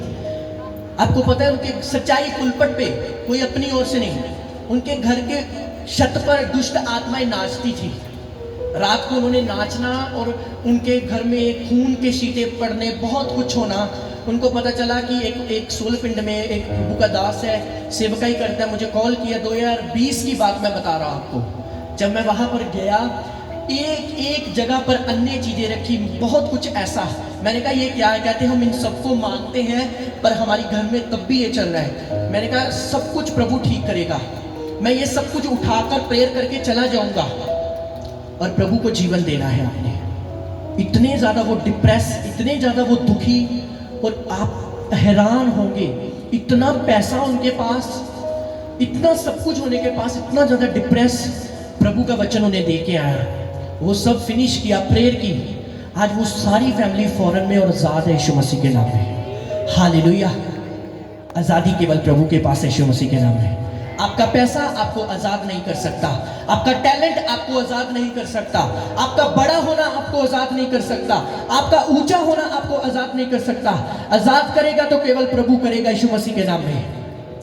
आपको पता है उनके सच्चाई पुलपट पे कोई अपनी ओर से नहीं, उनके घर के छत पर दुष्ट आत्माएं नाचती थी। रात को उन्होंने नाचना और उनके घर में खून के छींटे पड़ने, बहुत कुछ होना। उनको पता चला कि एक सोलपिंड में एक प्रभु का दास है, सेवकाई करता है। मुझे कॉल किया, 2020 की बात मैं बता रहा हूँ आपको। जब मैं वहाँ पर गया, एक एक जगह पर अन्य चीज़ें रखी, बहुत कुछ ऐसा। मैंने कहा ये क्या है? कहते हम इन सबको मानते हैं पर हमारी घर में तब भी ये चल रहा है। मैंने कहा सब कुछ प्रभु ठीक करेगा, मैं ये सब कुछ उठाकर प्रेयर करके चला जाऊंगा और प्रभु को जीवन देना है आपने। इतने ज़्यादा वो डिप्रेस, इतने ज़्यादा वो दुखी, और आप हैरान होंगे, इतना पैसा उनके पास, इतना सब कुछ होने के पास, इतना ज़्यादा डिप्रेस। प्रभु का वचन उन्हें दे के आया, वो सब फिनिश किया, प्रेयर की। आज वो सारी फैमिली फॉरेन में और आज़ाद है यीशु मसीह के नाम में। हालेलुया। आज़ादी केवल प्रभु के पास है यीशु मसीह के नाम में। आपका पैसा आपको आज़ाद नहीं कर सकता, आपका टैलेंट आपको आज़ाद नहीं कर सकता, आपका बड़ा होना आपको आज़ाद नहीं कर सकता, आपका ऊंचा होना आपको आज़ाद नहीं कर सकता। आज़ाद करेगा तो केवल प्रभु करेगा यीशु मसीह के नाम में।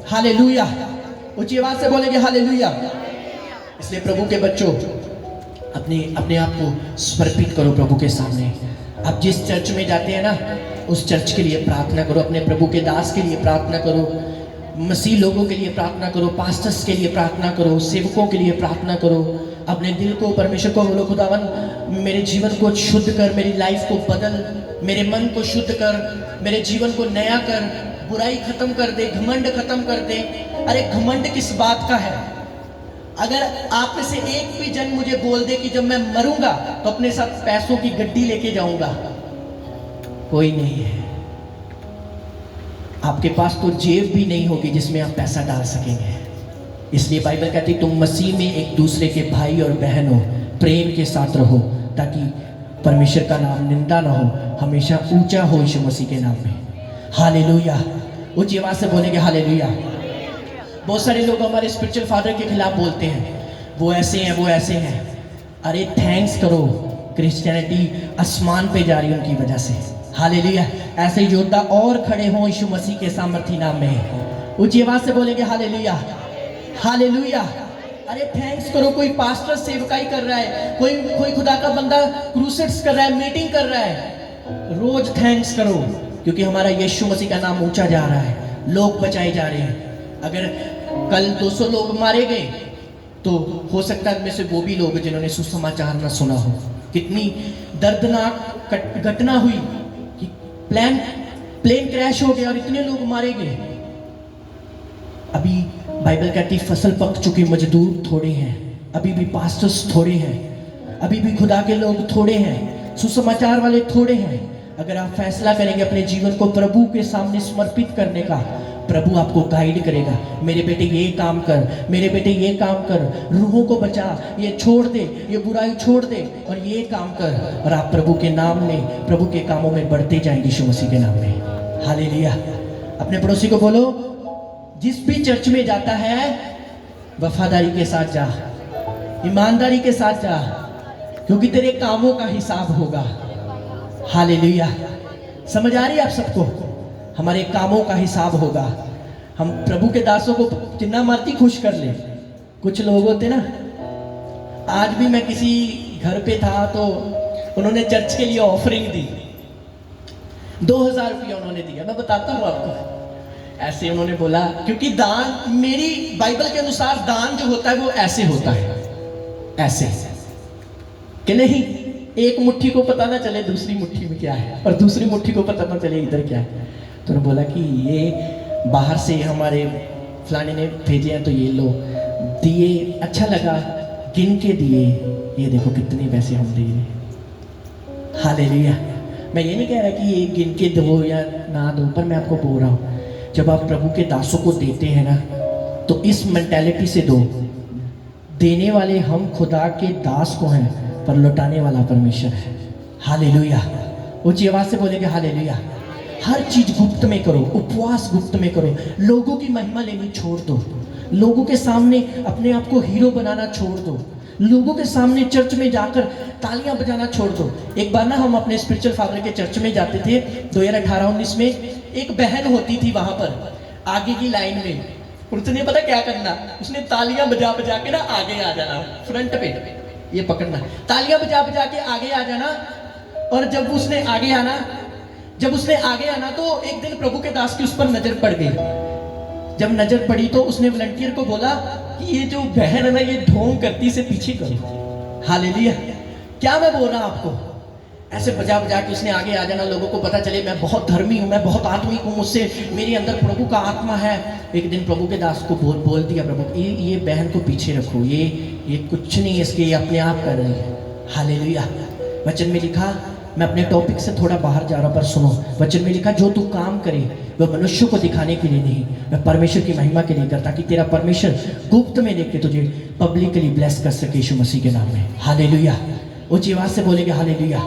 हालेलुया। ऊंची आवाज से बोलेंगे हालेलुया। इसलिए प्रभु के बच्चों, अपने आप को समर्पित करो प्रभु के सामने। आप जिस चर्च में जाते हैं ना, उस चर्च के लिए प्रार्थना करो, अपने प्रभु के दास के लिए प्रार्थना करो, मसीह लोगों के लिए प्रार्थना करो, पास्टर्स के लिए प्रार्थना करो, सेवकों के लिए प्रार्थना करो। अपने दिल को परमेश्वर को बोलो, खुदावन मेरे जीवन को शुद्ध कर, मेरी लाइफ को बदल, मेरे मन को शुद्ध कर, मेरे जीवन को नया कर, बुराई खत्म कर दे, घमंड खत्म कर दे। अरे घमंड किस बात का है? अगर आप में से एक भी जन मुझे बोल दे कि जब मैं मरूंगा तो अपने साथ पैसों की गड्डी लेके जाऊंगा, कोई नहीं है। आपके पास तो जेब भी नहीं होगी जिसमें आप पैसा डाल सकेंगे। इसलिए बाइबल कहती तुम मसीह में एक दूसरे के भाई और बहन हो, प्रेम के साथ रहो, ताकि परमेश्वर का नाम निंदा ना हो, हमेशा ऊंचा हो यीशु मसीह के नाम में। हालेलुया। ऊंची आवाज से बोलेंगे हालेलुया। बहुत सारे लोग हमारे स्पिरिचुअल फादर के खिलाफ बोलते हैं, वो ऐसे हैं, वो ऐसे हैं। अरे थैंक्स करो, क्रिश्चियनिटी आसमान पे जा रही है उनकी वजह से। हालेलुया। ऐसे योद्धा और खड़े हों यीशु मसीह के सामर्थी नाम में। ऊंची आवाज से बोलेंगे हालेलुया, हालेलुया। अरे थैंक्स करो, कोई पास्टर सेवकाई कर रहा है, कोई खुदा का बंदा क्रूसेड्स कर रहा है, मीटिंग कर रहा है, रोज थैंक्स करो, क्योंकि हमारा यीशु मसीह का नाम ऊंचा जा रहा है, लोग बचाए जा रहे हैं। अगर कल 200 लोग मारे गए तो हो सकता है उनमें से वो भी लोग जिन्होंने सुसमाचार न सुना हो। कितनी दर्दनाक घटना हुई कि प्लेन क्रैश हो गया और इतने लोग मारे गए। अभी बाइबल कहती फसल पक चुकी, मजदूर थोड़े हैं, अभी भी पास्टर्स थोड़े हैं, अभी भी खुदा के लोग थोड़े हैं, सुसमाचार वाले थोड़े हैं। अगर आप फैसला करेंगे अपने जीवन को प्रभु के सामने समर्पित करने का, प्रभु आपको गाइड करेगा। मेरे बेटे ये काम कर, मेरे बेटे ये काम कर, रूहों को बचा, ये छोड़ दे, ये बुराई छोड़ दे और ये काम कर, और आप प्रभु के नाम में, प्रभु के कामों में बढ़ते जाएंगे यीशु मसीह के नाम में। हालेलुया। अपने पड़ोसी को बोलो, जिस भी चर्च में जाता है वफादारी के साथ जा, ईमानदारी के साथ जा, क्योंकि तेरे कामों का हिसाब होगा। हालेलुया। समझ आ रही है आप सबको? हमारे कामों का हिसाब होगा। हम प्रभु के दासों को जितना मर्जी खुश कर ले। कुछ लोग होते ना, आज भी मैं किसी घर पे था तो उन्होंने चर्च के लिए ऑफरिंग दी, 2000 रुपया उन्होंने दिया। मैं बताता हूँ आपको, ऐसे उन्होंने बोला, क्योंकि दान मेरी बाइबल के अनुसार दान जो होता है वो ऐसे होता है, ऐसे कि नहीं, एक मुट्ठी को पता ना चले दूसरी मुट्ठी में क्या है, और दूसरी मुट्ठी को पता ना चले इधर क्या है। तो उन्होंने बोला कि ये बाहर से हमारे फलाने ने भेजे हैं, तो ये लो दिए, अच्छा लगा, गिन के दिए, ये देखो कितने पैसे हम दे रहे। हालेलुया। मैं ये नहीं कह रहा कि ये गिन के दो या ना दो, पर मैं आपको बोल रहा हूँ जब आप प्रभु के दासों को देते हैं ना, तो इस मेंटालिटी से दो, देने वाले हम खुदा के दास को हैं, पर लौटाने वाला परमेश्वर है। हालेलुया। ऊंची आवाज से बोलेंगे हालेलुया। हर चीज गुप्त में करो, उपवास गुप्त में करो, लोगों की महिमा लेनी छोड़ दो, लोगों के सामने अपने आप को हीरो बनाना छोड़ दो, लोगों के सामने चर्च में जाकर तालियां बजाना छोड़ दो। एक बार ना हम अपने स्पिरिचुअल फादर के चर्च में जाते थे 2018-19 में। एक बहन होती थी वहां पर आगे की लाइन में, उसने पता क्या करना, उसने तालियां बजा बजा के ना आगे आ जाना, फ्रंट पे ये पकड़ना, तालियां बजा बजा के आगे आ जाना। और जब उसने आगे आना तो एक दिन प्रभु के दास की उस पर नजर पड़ गई। जब नजर पड़ी तो उसने वॉलंटियर को बोला कि ये जो बहन है ना, ये ढोंग करती से पीछे करो। हालेलुया। क्या मैं बोल रहा हूं आपको, ऐसे बजा बजा के उसने आगे आ जाना, लोगों को पता चले मैं बहुत धर्मी हूं, मैं बहुत आत्मिक हूं, मुझसे मेरे अंदर प्रभु का आत्मा है। एक दिन प्रभु के दास को बोल दिया प्रभु, ये बहन को पीछे रखो, ये कुछ नहीं, इसके ये अपने आप कर रही है। हालेलुया। वचन में लिखा, मैं अपने टॉपिक से थोड़ा बाहर जा रहा हूं, पर सुनो, वचन में लिखा जो तू काम करे वह मनुष्य को दिखाने के लिए नहीं, मैं परमेश्वर की महिमा के लिए करता, कि तेरा परमेश्वर गुप्त में देख के तुझे पब्लिकली ब्लेस कर सके यीशु मसीह के नाम में। हालेलुया। ऊंची आवाज से बोलेंगे हालेलुया।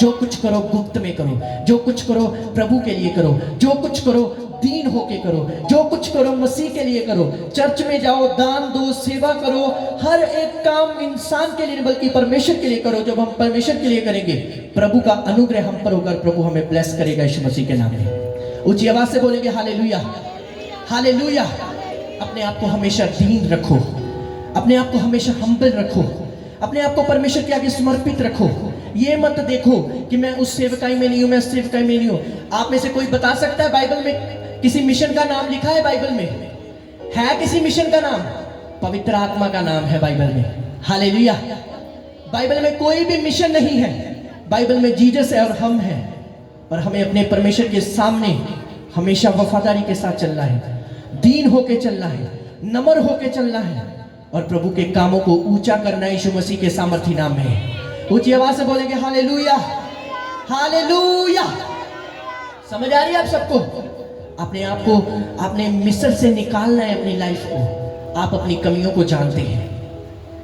जो कुछ करो गुप्त में करो, जो कुछ करो प्रभु के लिए करो, जो कुछ करो दीन होके करो, जो कुछ करो मसीह के लिए करो। चर्च में जाओ, दान दो, सेवा करो, हर एक काम इंसान के लिए नहीं बल्कि परमेश्वर के लिए करो। जब हम परमेश्वर के लिए करेंगे, प्रभु का अनुग्रह हम पर होकर प्रभु हमें ब्लेस करेगा यीशु मसीह के नाम में। ऊंची आवाज से बोलेंगे हालेलुया। हालेलुया। अपने आप को हमेशा दीन रखो, अपने आप को हमेशा हम्बल रखो, अपने आप को परमेश्वर के आगे समर्पित रखो। ये मत देखो कि मैं उस सेवकाई में नहीं हूं, मैं उस सेवकाई में नहीं हूं। आप में से कोई बता सकता है बाइबल में किसी मिशन का नाम लिखा है? बाइबल में है किसी मिशन का नाम? पवित्र आत्मा का नाम है बाइबल में। हालेलुया। बाइबल में कोई भी मिशन नहीं है, बाइबल में जीसस है और हम हैं, और हमें अपने परमेश्वर के सामने हमेशा वफादारी के साथ चलना है, दीन होके चलना है, नम्र होके चलना है, और प्रभु के कामों को ऊंचा करना है यीशु मसीह के सामर्थी नाम में। ऊंची आवाज से बोलेंगे हालेलुया। हालेलुया। समझ आ रही है आप सबको? अपने आप को आपने मिस्र से निकालना है, अपनी लाइफ को। आप अपनी कमियों को जानते हैं,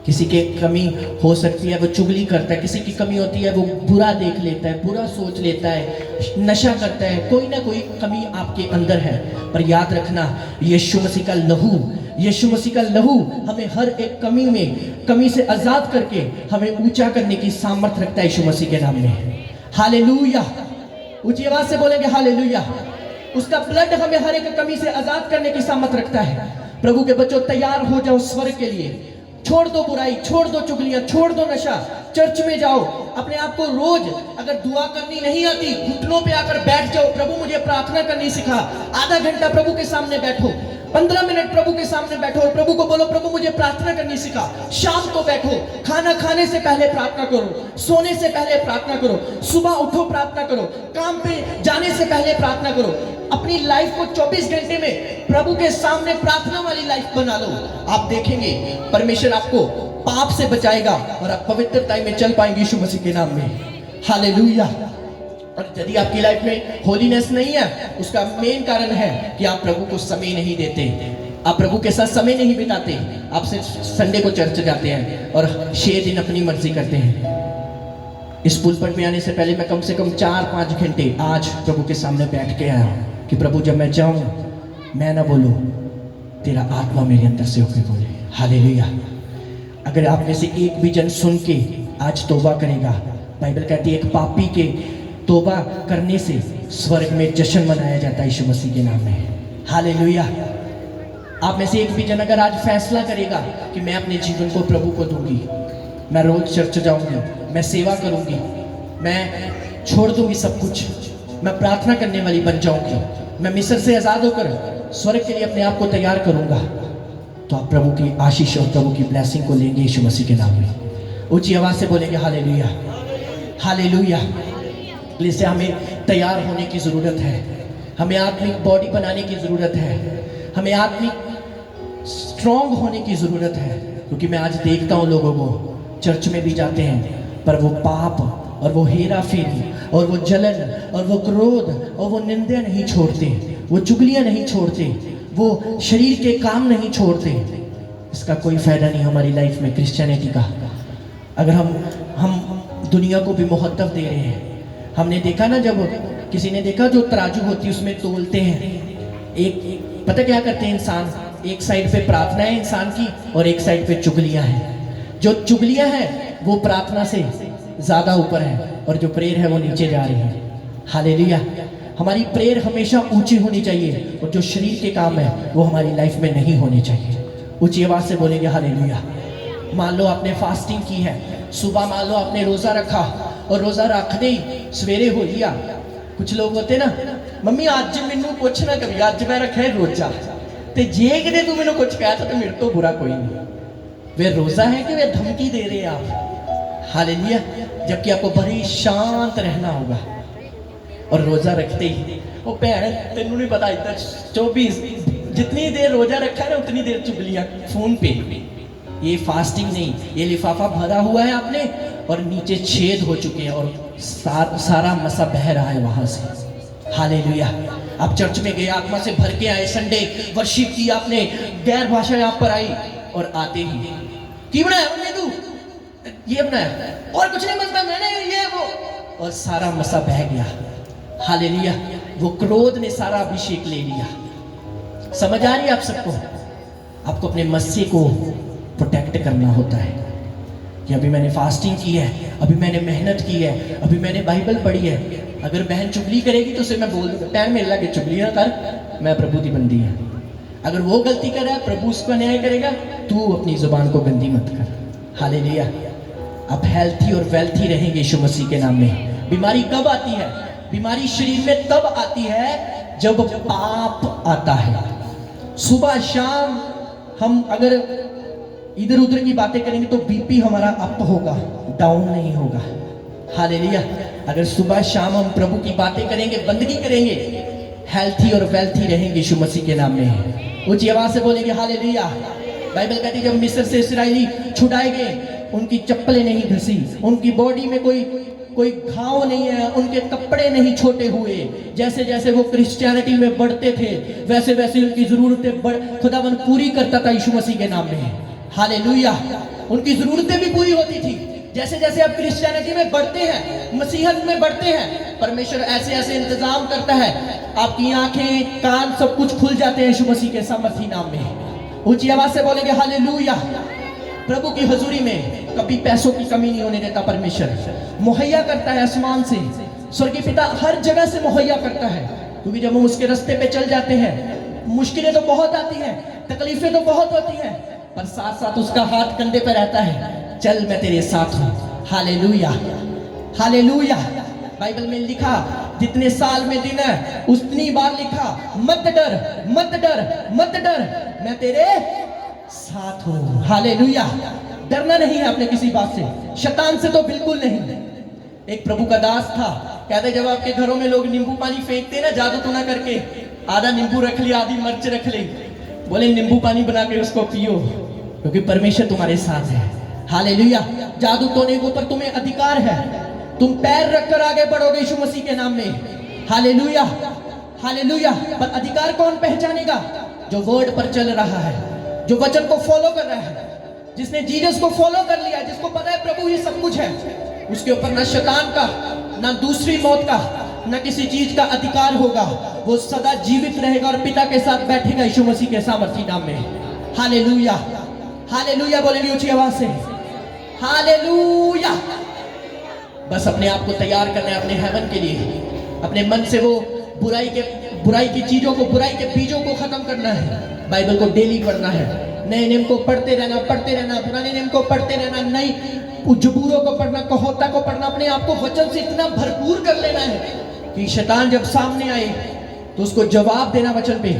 किसी के कमी हो सकती है वो चुगली करता है, किसी की कमी होती है वो बुरा देख लेता है, बुरा सोच लेता है, नशा करता है, कोई ना कोई कमी आपके अंदर है। पर याद रखना, यीशु मसीह का लहू, यीशु मसीह का लहू हमें हर एक कमी से आजाद करके हमें ऊंचा करने की सामर्थ्य रखता है यीशु मसीह के नाम में। हालेलुया। ऊंची आवाज से बोलेंगे हालेलुया। उसका ब्लड हमें हर एक कमी से आजाद करने की सामर्थ्य रखता है। प्रभु के बच्चों, तैयार हो जाओ स्वर्ग के लिए। छोड़ दो बुराई, छोड़ दो चुगलियां, छोड़ दो नशा। चर्च में जाओ, अपने आप को रोज, अगर दुआ करनी नहीं आती, घुटनों पे आकर बैठ जाओ, प्रभु मुझे प्रार्थना करनी सिखा। आधा घंटा प्रभु के सामने बैठो, 15 मिनट प्रभु के सामने बैठो, प्रभु को बोलो प्रभु मुझे प्रार्थना करनी सिखा। शाम को बैठो, खाना खाने से पहले प्रार्थना करो, सोने से पहले प्रार्थना करो, सुबह उठो प्रार्थना करो, काम पे जाने से पहले प्रार्थना करो। अपनी लाइफ को 24 घंटे में प्रभु के सामने प्रार्थना वाली लाइफ बना लो। आप देखेंगे परमेश्वर आपको पाप से बचाएगा और आप पवित्रता में चल पाएंगे यीशु मसीह के नाम में। हालेलुया। और यदि आपकी लाइफ में होलीनेस नहीं है, उसका मेन कारण है कि आप प्रभु को समय नहीं देते, आप प्रभु के साथ समय नहीं बिताते। आप सिर्फ संडे को चर्च जाते हैं और 6 दिन अपनी मर्जी करते हैं। इस पुलपट में आने से पहले मैं कम से कम 4-5 घंटे आज प्रभु के सामने बैठ के आया हूँ कि प्रभु जब मैं जाऊं, मैं ना बोलूं, तेरा आत्मा मेरे अंदर से होकर बोले। हालेलुया। अगर आप में से एक भी जन सुन के आज तौबा करेगा, बाइबल कहती है एक पापी के तौबा करने से स्वर्ग में जश्न मनाया जाता है यीशु मसीह के नाम में। हालेलुया। आप में से एक भी जन अगर आज फैसला करेगा कि मैं अपने जीवन को प्रभु को दूंगी, मैं रोज चर्च जाऊंगी, मैं सेवा करूंगी, मैं छोड़ दूंगी सब कुछ, मैं प्रार्थना करने वाली बन जाऊंगी, मैं मिस्र से आजाद होकर स्वर्ग के लिए अपने आप को तैयार करूंगा, तो आप प्रभु की आशीष और प्रभु की ब्लेसिंग को लेंगे यीशु मसीह के नाम में। ऊंची आवाज से बोलेंगे हालेलुया। हालेलुया। इसलिए हमें तैयार होने की ज़रूरत है, हमें आत्मिक बॉडी बनाने की ज़रूरत है, हमें आत्मिक स्ट्रॉन्ग होने की ज़रूरत है। क्योंकि मैं आज देखता हूँ लोगों को चर्च में भी जाते हैं पर वो पाप और वो हेरा फेरी और वो जलन और वो क्रोध और वो निंदा नहीं छोड़ते, वो चुगलियाँ नहीं छोड़ते, वो शरीर के काम नहीं छोड़ते। इसका कोई फ़ायदा नहीं हमारी लाइफ में क्रिश्चियनिटी का। अगर हम दुनिया को भी महत्व दे रहे हैं। हमने देखा ना, जब किसी ने देखा जो तराजू होती है उसमें तोलते हैं, एक पता क्या करते हैं इंसान, एक साइड पे प्रार्थना है इंसान की और एक साइड पे चुगलियाँ हैं। जो चुगलियाँ हैं वो प्रार्थना से ज़्यादा ऊपर है और जो प्रेयर है वो नीचे जा रही है। हालेलुया। हमारी प्रेयर हमेशा ऊंची होनी चाहिए और जो शरीर के काम है वो हमारी लाइफ में नहीं होने चाहिए। ऊंची आवाज़ से बोलेंगे हालेलुया। मान लो आपने फास्टिंग की है, सुबह मान लो आपने रोज़ा रखा और रोज़ा रखते ही सवेरे हो लिया। कुछ लोग होते ना, मम्मी आज मैनू कुछ ना कभी, आज मैं रखा है रोज़ा, तो जे कि तू मैनू कुछ कहा तो मेरे तो बुरा कोई नहीं। वे रोज़ा है कि वे धमकी दे रहे हैं आप। हालेलुया। जबकि आपको बड़ी शांत रहना होगा और रोज़ा रखते ही वो भैन तेनू नहीं पता, इतना 24 जितनी देर रोज़ा रखा है ना उतनी देर चुगलियाँ फ़ोन पे। ये फास्टिंग नहीं, ये लिफाफा भरा हुआ है आपने और नीचे छेद हो चुके हैं और सारा मसा बह रहा है वहाँ से। हालेलुया। आप चर्च में गए, आत्मा से भर के आए, संडे वर्शिप की आपने, गैर भाषा यहाँ पर आई और आते ही की बनाया हमने, तू ये बनाया और कुछ नहीं बनता, मैंने ये वो, और सारा मसा बह गया। हालेलुया। वो क्रोध ने सारा अभिषेक ले लिया। समझ आ रही है आप सबको? आपको अपने मस्से को प्रोटेक्ट करना होता है कि अभी मैंने फास्टिंग की है, अभी मैंने मेहनत की है, अभी मैंने बाइबल पढ़ी है। अगर बहन चुगली करेगी तो उसे मैं बोल दूंगा, टाइम मेरे लगे चुगली ना कर, मैं प्रभु की बंदी है। अगर वो गलती कर रहा है, प्रभु उसका न्याय करेगा, तू अपनी जुबान को गंदी मत कर। हालेलुया। आप हेल्थी और वेल्थी रहेंगे यीशु मसीह के नाम में। बीमारी कब आती है? बीमारी शरीर में तब आती है जब पाप आता है। सुबह शाम हम अगर इधर उधर की बातें करेंगे तो बीपी हमारा अप होगा, डाउन नहीं होगा। हालेलुया। अगर सुबह शाम हम प्रभु की बातें करेंगे, बंदगी करेंगे, हेल्थी और वेल्थी रहेंगे यीशु मसीह के नाम में। ऊंची आवाज से बोलेंगे हालेलुया। बाइबल कहती है जब मिस्र से इस्राएली छुड़ाए गए, उनकी चप्पलें नहीं धसी, उनकी बॉडी में कोई घाव नहीं है, उनके कपड़े नहीं छोटे हुए। जैसे जैसे वो क्रिश्चियनिटी में बढ़ते थे वैसे वैसे उनकी जरूरतें खुदावन पूरी करता था यीशु मसीह के नाम में। हालेलुया। उनकी जरूरतें भी पूरी होती थी। जैसे जैसे आप क्रिश्चियनिटी में बढ़ते हैं, मसीहत में बढ़ते हैं, परमेश्वर ऐसे ऐसे इंतजाम करता है, आपकी आंखें कान सब कुछ खुल जाते हैं यीशु मसीह के सामर्थी नाम में। ऊंची आवाज से बोलेंगे हालेलुया। प्रभु की हजूरी में कभी पैसों की कमी नहीं होने देता। परमेश्वर मुहैया करता है आसमान से, स्वर्गीय पिता हर जगह से मुहैया करता है। क्योंकि जब हम उसके रास्ते पे चल जाते हैं, मुश्किलें तो बहुत आती हैं, तकलीफें तो बहुत होती हैं, पर साथ साथ उसका हाथ कंधे पे रहता है, चल मैं तेरे साथ हूं। हालेलुया। हालेलुया। बाइबल में लिखा जितने साल में दिन है उतनी बार लिखा मत डर मत डर मत डर, मैं तेरे साथ हूं। हालेलुया। डरना नहीं है अपने किसी बात से, शैतान से तो बिल्कुल नहीं। एक प्रभु का दास था, कहते जब आपके घरों में लोग नींबू पानी फेंकते ना, जादू टोना करके, आधा नींबू रख लिया, आधी मिर्च रख ली, बोले नींबू पानी बना के उसको पियो क्योंकि परमेश्वर तुम्हारे साथ है। हालेलुया। जादू टोने के ऊपर तुम्हें अधिकार है, तुम पैर रखकर आगे बढ़ोगे यीशु मसीह के नाम में। हालेलुया। हालेलुया। पर अधिकार कौन पहचानेगा? जो वर्ड पर चल रहा है, जो वचन को फॉलो कर रहा है, जिसने जीसस को फॉलो कर लिया, जिसको पता है प्रभु ये सब कुछ है, उसके ऊपर ना शैतान का, ना दूसरी मौत का, ना किसी चीज का अधिकार होगा। वो सदा जीवित रहेगा और पिता के साथ बैठेगा यीशु मसीह के सामर्थी नाम में। हालेलुया। हालेलुया बोलेंगे ऊंची आवाज से हालेलुया। बस अपने आप को तैयार करना है अपने हेवन के लिए। अपने मन से वो बुराई की चीजों को, बुराई के बीजों को खत्म करना है। बाइबल को डेली पढ़ना है, नए नियम को पढ़ते रहना, पुराने नियम को पढ़ते रहना, नई जबूरों को पढ़ना, कहोता को पढ़ना, अपने आप को वचन से इतना भरपूर कर लेना है कि शैतान जब सामने आए तो उसको जवाब देना वचन पे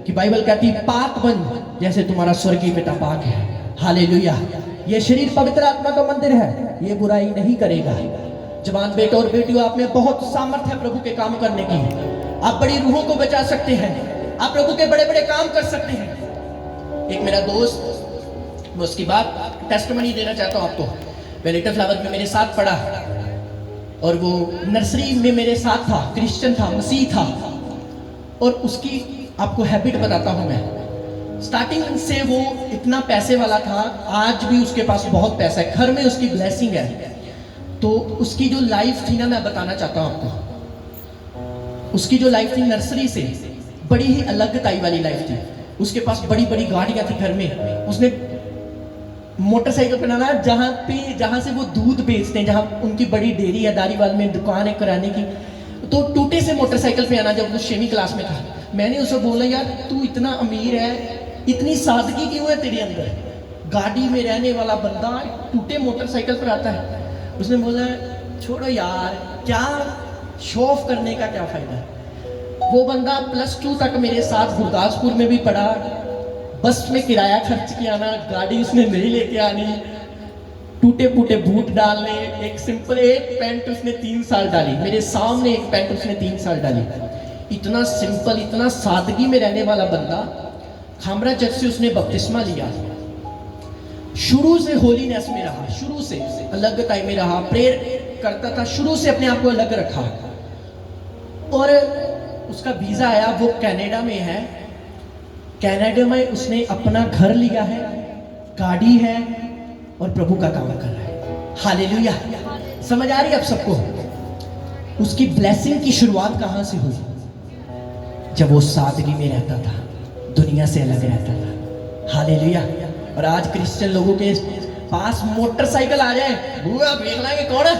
कि बाइबल कहती पाक बन जैसे तुम्हारा स्वर्गीय पिता पाक है। हालेलुया। ये शरीर पवित्र आत्मा का मंदिर है, ये बुराई नहीं करेगा। जवान बेटे और बेटियों, आप में बहुत सामर्थ्य है प्रभु के काम करने की। आप बड़ी रूहों को बचा सकते हैं, आप प्रभु के बड़े बड़े काम कर सकते हैं। एक मेरा दोस्त, मैं उसकी बात टेस्टमनी देना चाहता हूँ आपको। मैं लिटिल फ्लावर में मेरे साथ पढ़ा और वो नर्सरी में मेरे साथ था, क्रिश्चियन था, मसीह था। और उसकी आपको हैबिट बताता हूँ मैं। स्टार्टिंग से वो इतना पैसे वाला था, आज भी उसके पास बहुत पैसा है, घर में उसकी ब्लेसिंग है। तो उसकी जो लाइफ थी ना, मैं बताना चाहता हूँ आपको। उसकी जो लाइफ थी नर्सरी से बड़ी ही अलग टाइप वाली लाइफ थी। उसके पास बड़ी बड़ी गाड़ियाँ थी घर में। उसने मोटरसाइकिल बनाना, जहाँ से वो दूध बेचते हैं, जहाँ उनकी बड़ी डेयरी है, दारीवाल में दुकान है किराने की, तो टूटे से मोटरसाइकिल पे आना। जब वो 6वीं क्लास में था, मैंने उसे बोला, यार तू इतना अमीर है, इतनी सादगी क्यों है तेरे अंदर? गाड़ी में रहने वाला बंदा टूटे मोटरसाइकिल पर आता है। उसने बोला, छोड़ो यार, क्या शो ऑफ करने का क्या फायदा है। वो बंदा +2 तक मेरे साथ गुरदासपुर में भी पढ़ा, बस में किराया खर्च किया ना, गाड़ी उसने नहीं लेके आनी, टूटे फूटे बूट डालने, एक सिंपल एक पैंट उसने 3 साल डाली, मेरे सामने एक पैंट उसने 3 साल डाली। इतना सिंपल, इतना सादगी में रहने वाला बंदा। खामरा चर्च से उसने बपतिस्मा लिया, शुरू से होलीनेस में रहा, शुरू से अलग टाइम में रहा, प्रेयर करता था, शुरू से अपने आप को अलग रखा। और उसका वीजा आया, वो कनाडा में है। कनाडा में उसने अपना घर लिया है, गाड़ी है और प्रभु का काम कर रहा है। हालेलुया। समझ आ रही है आप सबको? उसकी ब्लेसिंग की शुरुआत कहां से हुई? जब वो सादगी में रहता था, दुनिया से अलग रहता था। हालेलुया। और आज क्रिश्चियन लोगों के पास मोटरसाइकिल आ जाए, बुआ देख लेंगे कौन है,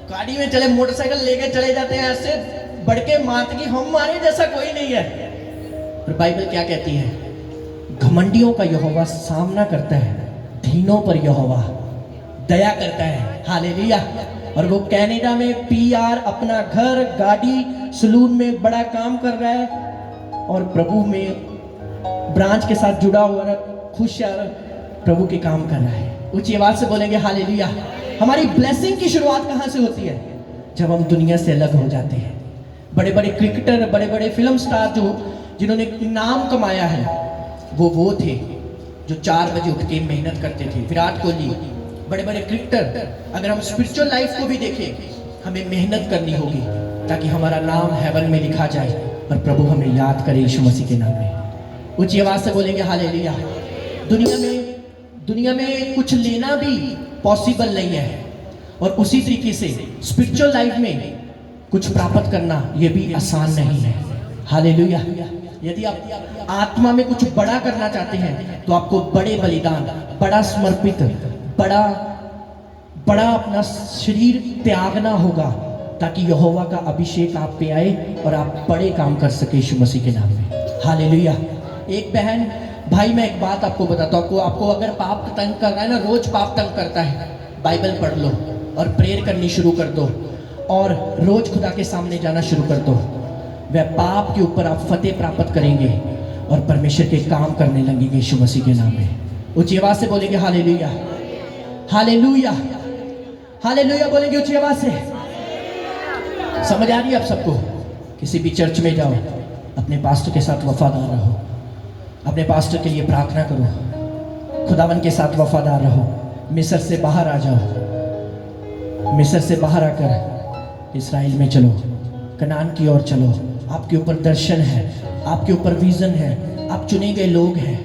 गाड़ी में चले, मोटरसाइकिल लेके चले जाते हैं, ऐसे बढ़ के मात की हमारे जैसा कोई नहीं है। और बाइबल क्या कहती है? घमंडियों का यहोवा सामना करता है, दीनों पर यहोवा दया करता है। हालेलुया। और वो कनाडा में PR, अपना घर, गाड़ी, सलून में बड़ा काम कर रहा है और प्रभु में ब्रांच के साथ जुड़ा हुआ, खुश है, प्रभु के काम कर रहा है। ऊंची आवाज से बोलेंगे हालेलुया। हमारी ब्लेसिंग की शुरुआत कहां से होती है? जब हम दुनिया से अलग हो जाते हैं। बड़े बड़े क्रिकेटर, बड़े बड़े फिल्म स्टार जिन्होंने नाम कमाया है, वो थे जो 4 बजे उठ के मेहनत करते थे। विराट कोहली, बड़े बड़े क्रिकेटर। अगर हम स्पिरिचुअल लाइफ को भी देखें, हमें मेहनत करनी होगी ताकि हमारा नाम हेवन में लिखा जाए और प्रभु हमें याद करे यीशु मसीह के नाम में। ऊंची आवाज से बोलेंगे हालेलुया। दुनिया में कुछ लेना भी पॉसिबल नहीं है, और उसी तरीके से स्पिरिचुअल लाइफ में कुछ प्राप्त करना ये भी आसान नहीं है। हालेलुया। यदि आप आत्मा में कुछ बड़ा करना चाहते हैं तो आपको बड़े बलिदान, बड़ा समर्पित, बड़ा अपना शरीर त्यागना होगा ताकि यहोवा का अभिषेक आप पे आए और आप बड़े काम कर सके यीशु मसीह के नाम में। हालेलुया। एक बहन, भाई, मैं एक बात आपको बताता हूँ। आपको अगर पाप तंग कर रहा है ना, रोज पाप तंग करता है, बाइबल पढ़ लो और प्रेयर करनी शुरू कर दो और रोज खुदा के सामने जाना शुरू कर दो। वह पाप के ऊपर आप फतेह प्राप्त करेंगे और परमेश्वर के काम करने लगेंगे यीशु मसीह के नाम में। ऊंची आवाज से बोलेंगे हालेलुया, हालेलुया, हालेलुया बोलेंगे ऊंची आवाज से। समझ आ रही है आप सबको? किसी भी चर्च में जाओ, अपने पास्टर के साथ वफादार रहो, अपने पास्टर के लिए प्रार्थना करो, खुदावन के साथ वफादार रहो। मिस्र से बाहर आ जाओ, मिस्र से बाहर आकर इस्राएल में चलो, कनान की ओर चलो। आपके ऊपर दर्शन है, आपके ऊपर विजन है, आप चुने गए लोग हैं।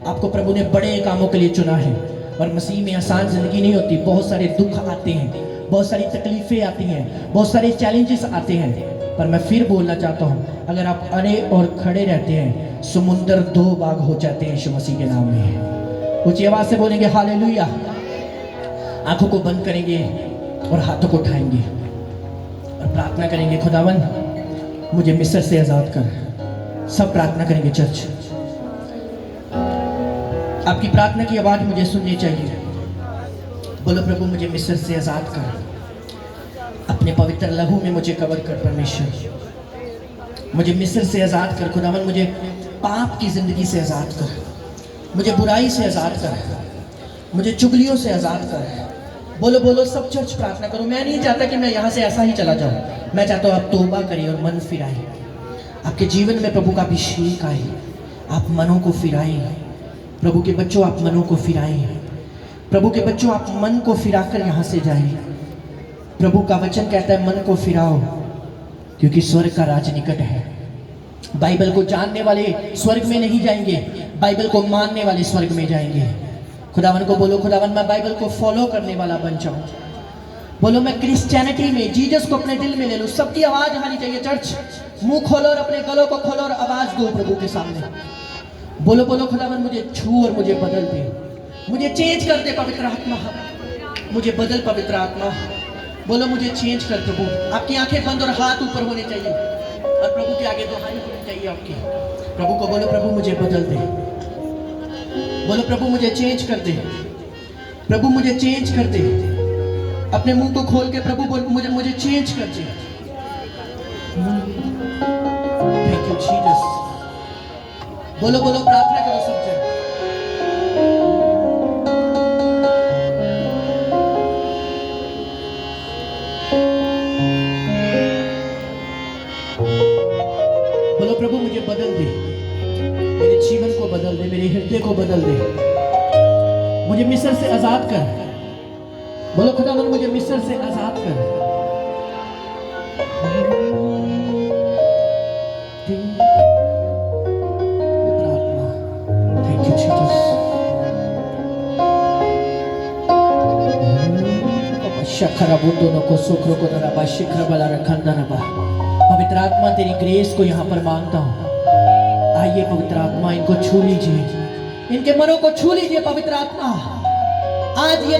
आपको प्रभु ने बड़े कामों के लिए चुना है। और मसीह में आसान जिंदगी नहीं होती, बहुत सारे दुख आते हैं, बहुत सारी तकलीफें आती हैं, बहुत सारे चैलेंजेस आते हैं। पर मैं फिर बोलना चाहता हूँ, अगर आप अड़े और खड़े रहते हैं, समुंदर 2 भाग हो जाते हैं यीशु मसीह के नाम में। ऊंची आवाज से बोलेंगे हालेलुया। आंखों को बंद करेंगे और हाथों को उठाएंगे और प्रार्थना करेंगे, खुदावन मुझे मिस्र से आजाद कर। सब प्रार्थना करेंगे चर्च। आपकी प्रार्थना की आवाज मुझे सुननी चाहिए। बोलो, प्रभु मुझे मिस्र से आजाद कर, अपने पवित्र लहू में मुझे कवर कर। परमेश्वर मुझे मिस्र से आजाद कर। खुदावन मुझे पाप की जिंदगी से आजाद कर, मुझे बुराई से आजाद कर, मुझे चुगलियों से आजाद कर, बोलो बोलो सब चर्च प्रार्थना करो। मैं नहीं चाहता कि मैं यहाँ से ऐसा ही चला जाऊँ, मैं चाहता हूँ आप तौबा करिए और मन फिराइए, आपके जीवन में प्रभु का अभिषेक आए, आप मनों को फिराएं। प्रभु के बच्चों आप मनों को फिराएं, प्रभु के बच्चों आप मन को फिराकर यहाँ से जाएं। प्रभु का वचन कहता है मन को फिराओ क्योंकि स्वर्ग का राज निकट है। बाइबल को जानने वाले स्वर्ग में नहीं जाएंगे, बाइबल को मानने वाले स्वर्ग में जाएंगे। खुदावन को बोलो, खुदावन मैं बाइबल को फॉलो करने वाला बन जाऊं। बोलो मैं क्रिश्चियनिटी में जीसस को अपने दिल में ले लूं। सबकी आवाज आनी चाहिए चर्च, मुंह खोलो और अपने गलों को खोलो और आवाज दो प्रभु के सामने। बोलो बोलो खुदावन मुझे छू और मुझे बदल दे, मुझे चेंज कर दे पवित्र आत्मा, मुझे बदल पवित्र आत्मा। बोलो मुझे चेंज कर प्रभु। आपकी आंखें बंद और हाथ ऊपर होने चाहिए और प्रभु के आगे दुहाई होनी चाहिए आपकी। प्रभु को बोलो प्रभु मुझे बदल दे, बोलो प्रभु मुझे चेंज कर दे, प्रभु मुझे चेंज कर दे। अपने मुंह को खोल के प्रभु बोल मुझे चेंज कर दे। Thank you Jesus. बोलो बोलो प्रार्थना करो सब जन। बोलो प्रभु मुझे बदल दे, मेरे जीवन को बदल दे, मेरे हृदय को बदल दे, मुझे मिस्र से आजाद कर। बोलो खुदावन मुझे मिस्र से आजाद कर। Thank you Jesus. शखरा बुद्धों को सुखरों को दराबा शिखर बला रखंदरबा। पवित्र आत्मा तेरी ग्रेस को यहाँ पर मांगता हूँ। आइए पवित्र आत्मा इनको छू लीजिए, इनके मनों को छू लीजिए पवित्र आत्मा। आज ये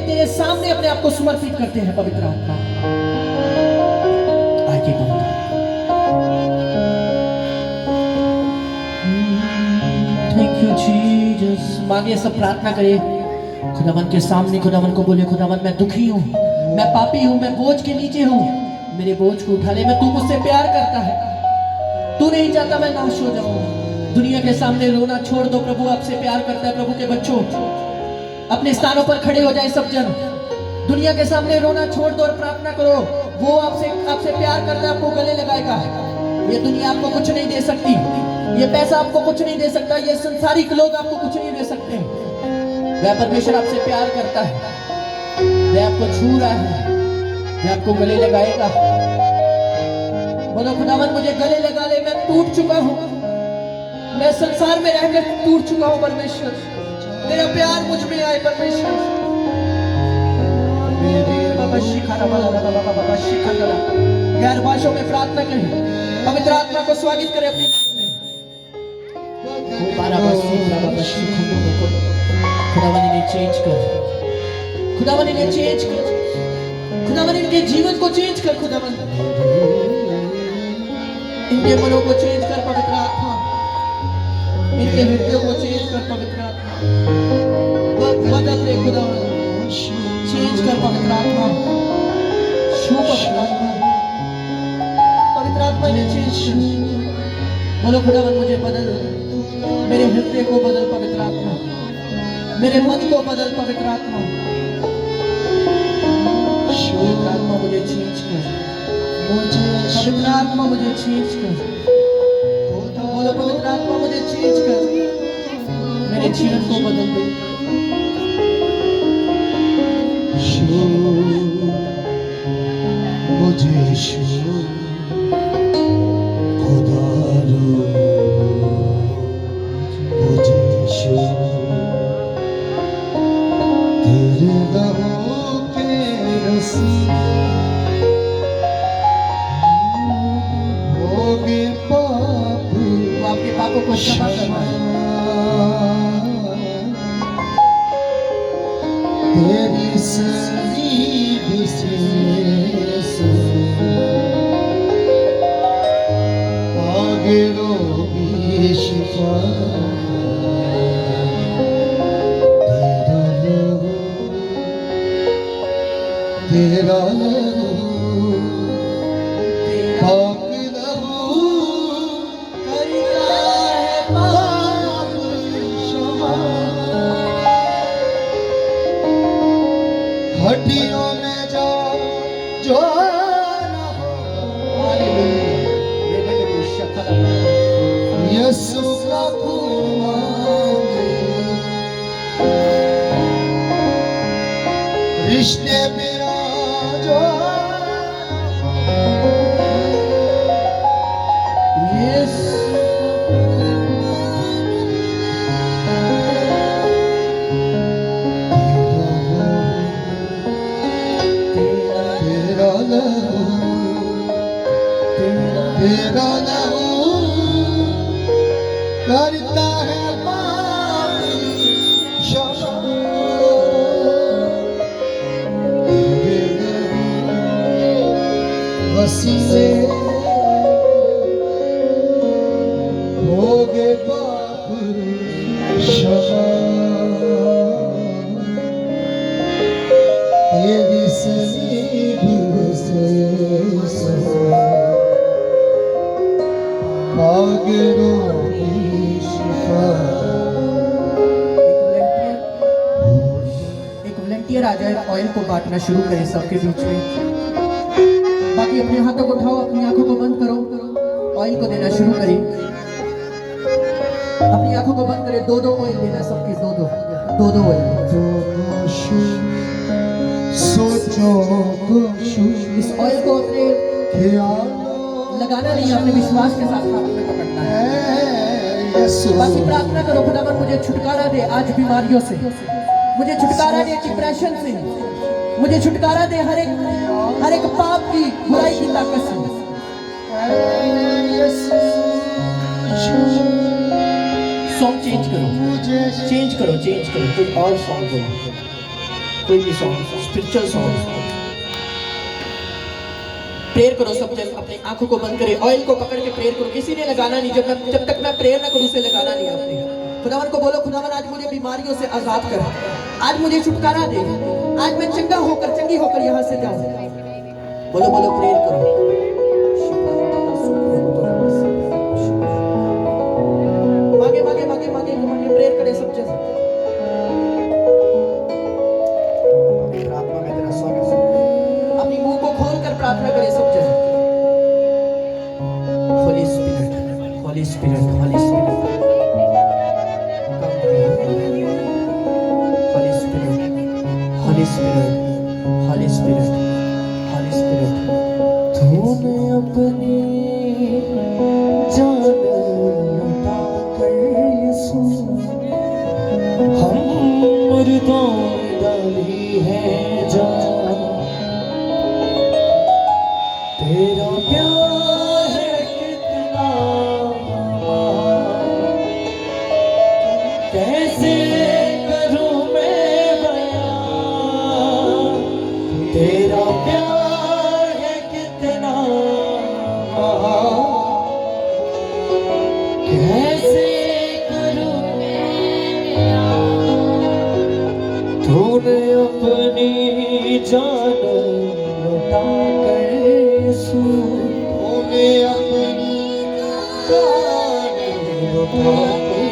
तेरे सामने अपने आप को समर्पित करते हैं पवित्र आत्मा। आइए पवित्र। Thank you Jesus. मांगिए सब प्रार्थना करिए खुदावन के सामने। खुदावन को बोले खुदावन मैं दुखी हूँ, मैं पापी हूँ, मैं बोझ के नीचे हूँ, मेरे बोझ को उठा ले। मैं तू मुझसे प्यार करता है, तू नहीं चाहता मैं नाश हो जाऊं। दुनिया के सामने रोना छोड़ दो, प्रभु आपसे प्यार करता है। प्रभु के बच्चों अपने स्थानों पर खड़े हो जाए सब जन। दुनिया के सामने रोना छोड़ दो और प्रार्थना करो। वो आपसे प्यार करता है, आपको गले लगाएगा। ये दुनिया आपको कुछ नहीं दे सकती, ये पैसा आपको कुछ नहीं दे सकता, ये संसारिक लोग आपको कुछ नहीं दे सकते। वह परमेश्वर आपसे प्यार करता है, वह आपको छू रहा है, वह आपको गले लगाएगा। बोलो खुदावन मुझे गले लगा ले, मैं टूट चुका हूँ, मैं संसार में रहकर टूट चुका हूँ परमेश्वर, तेरा प्यार मुझ में आए परमेश्वर। गैर भाषाओं में प्रार्थना करें, पवित्र आत्मा को स्वागत करें अपनी। खुदावन इन्हें चेंज कर, खुदावन इन्हें चेंज कर, खुदावन इनके जीवन को चेंज कर, खुदावन इनके मनों को चेंज कर पवित्र आत्मा, इनके हृदय को चेंज कर पवित्र आत्मा। बदल दे खुदावन, चेंज कर पवित्र आत्मा, छू पवित्र आत्मा, पवित्र आत्मा ने चेंज कर। बोलो खुदावन मुझे बदल, मेरे हृदय को बदल पवित्र आत्मा, मेरे मन को बदल पवित्र आत्मा। पवित्र आत्मा मुझे चेंज कर, पवित्र आत्मा मुझे चेंज कर। बोलो पवित्र आत्मा मुझे चेंज कर, मेरे जीवन को बदल दे। मुझे खुदा मुझे तेरे लहू के रसी होगे पाप, आपके पापों को क्षमा करना है। तेरी सलीब से आगे रोगी शिफा, तेरा लहू पाक लहू करता है पाप क्षमा। हड्डियों में जो न हो, यीशु का खून मांगे, रिश्ते मेरा जो तेरा लहू करता है पानी शफा, तेरे लहू वसीले होगे पाप शफा, तेरी सलीब से पागलों की शिफा। एक वॉलंटियर आ जाए, ऑयल को बांटना शुरू करे सबके बीच में। बाकी अपने हाथों को उठाओ, अपनी आंखों को बंद करो, ऑयल को देना शुरू करें। अपनी आंखों को बंद करें, दो ऑयल देना सबके, दो ऑयल। सोचो इस ऑयल को अपने लगाना नहीं, अपने विश्वास के साथ हाथ में पकड़ना है। बाकी प्रार्थना करो, खुदावन मुझे छुटकारा दे आज बीमारियों से, मुझे छुटकारा दे डिप्रेशन से, मुझे छुटकारा दे हर एक पाप की बुराई की ताकत से। सॉन्ग चेंज करो, कोई और सॉन्ग बोलो, कोई भी सॉन्ग, स्पिरिचुअल सॉन्ग। प्रेयर करो सब जन, अपनी आंखों को बंद करें, ऑयल को पकड़ के प्रेयर करो। किसी ने लगाना नहीं, जब तक मैं प्रेयर ना करूं उसे लगाना नहीं। आपने खुदावन को बोलो, खुदावन आज मुझे बीमारियों से आजाद कर, आज मुझे छुटकारा दे, आज मैं चंगी होकर यहाँ से जाऊं। बोलो प्रेयर करो। मांगे प्रेयर करें सब जन। अपनी मुंह को खोलकर प्रार्थना करें सब जन। Holy Spirit, Holy Spirit, Holy Spirit, Holy Spirit, Holy Spirit, Holy Spirit, Holy Spirit। तूने अपनी जान लुटा कर यीशु हम मुर्दों में डाली है जान, तेरा प्यार है कितना कैसे करूं मैं बयां, तेरा प्यार है कितना कैसे करूं मैं, तूने अपनी जान लुटा कर यीशु, तूने अपनी जान लुटा कर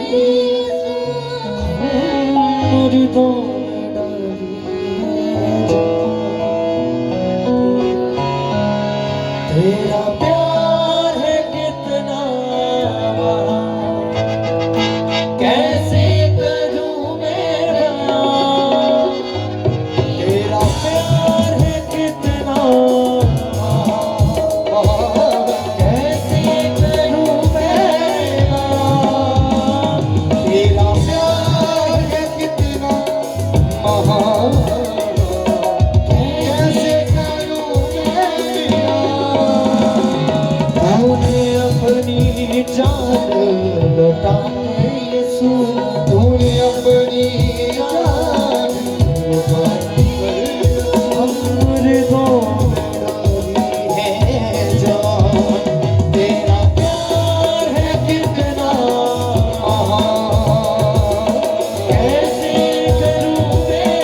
मुर्दों में डाली है जान, तेरा प्यार है कितना कैसे करूं मैं बयां, तेरा प्यार है कितना कैसे करूं मैं बयां, तेरा प्यार है कितना महान, कैसे करूं मैं बयान। तूने अपनी जान लुटा कर यीशु, तूने अपनी जान लुटा कर हम मुर्दों में डाली है जान, तेरा प्यार है कितना महान, कैसे करूं मैं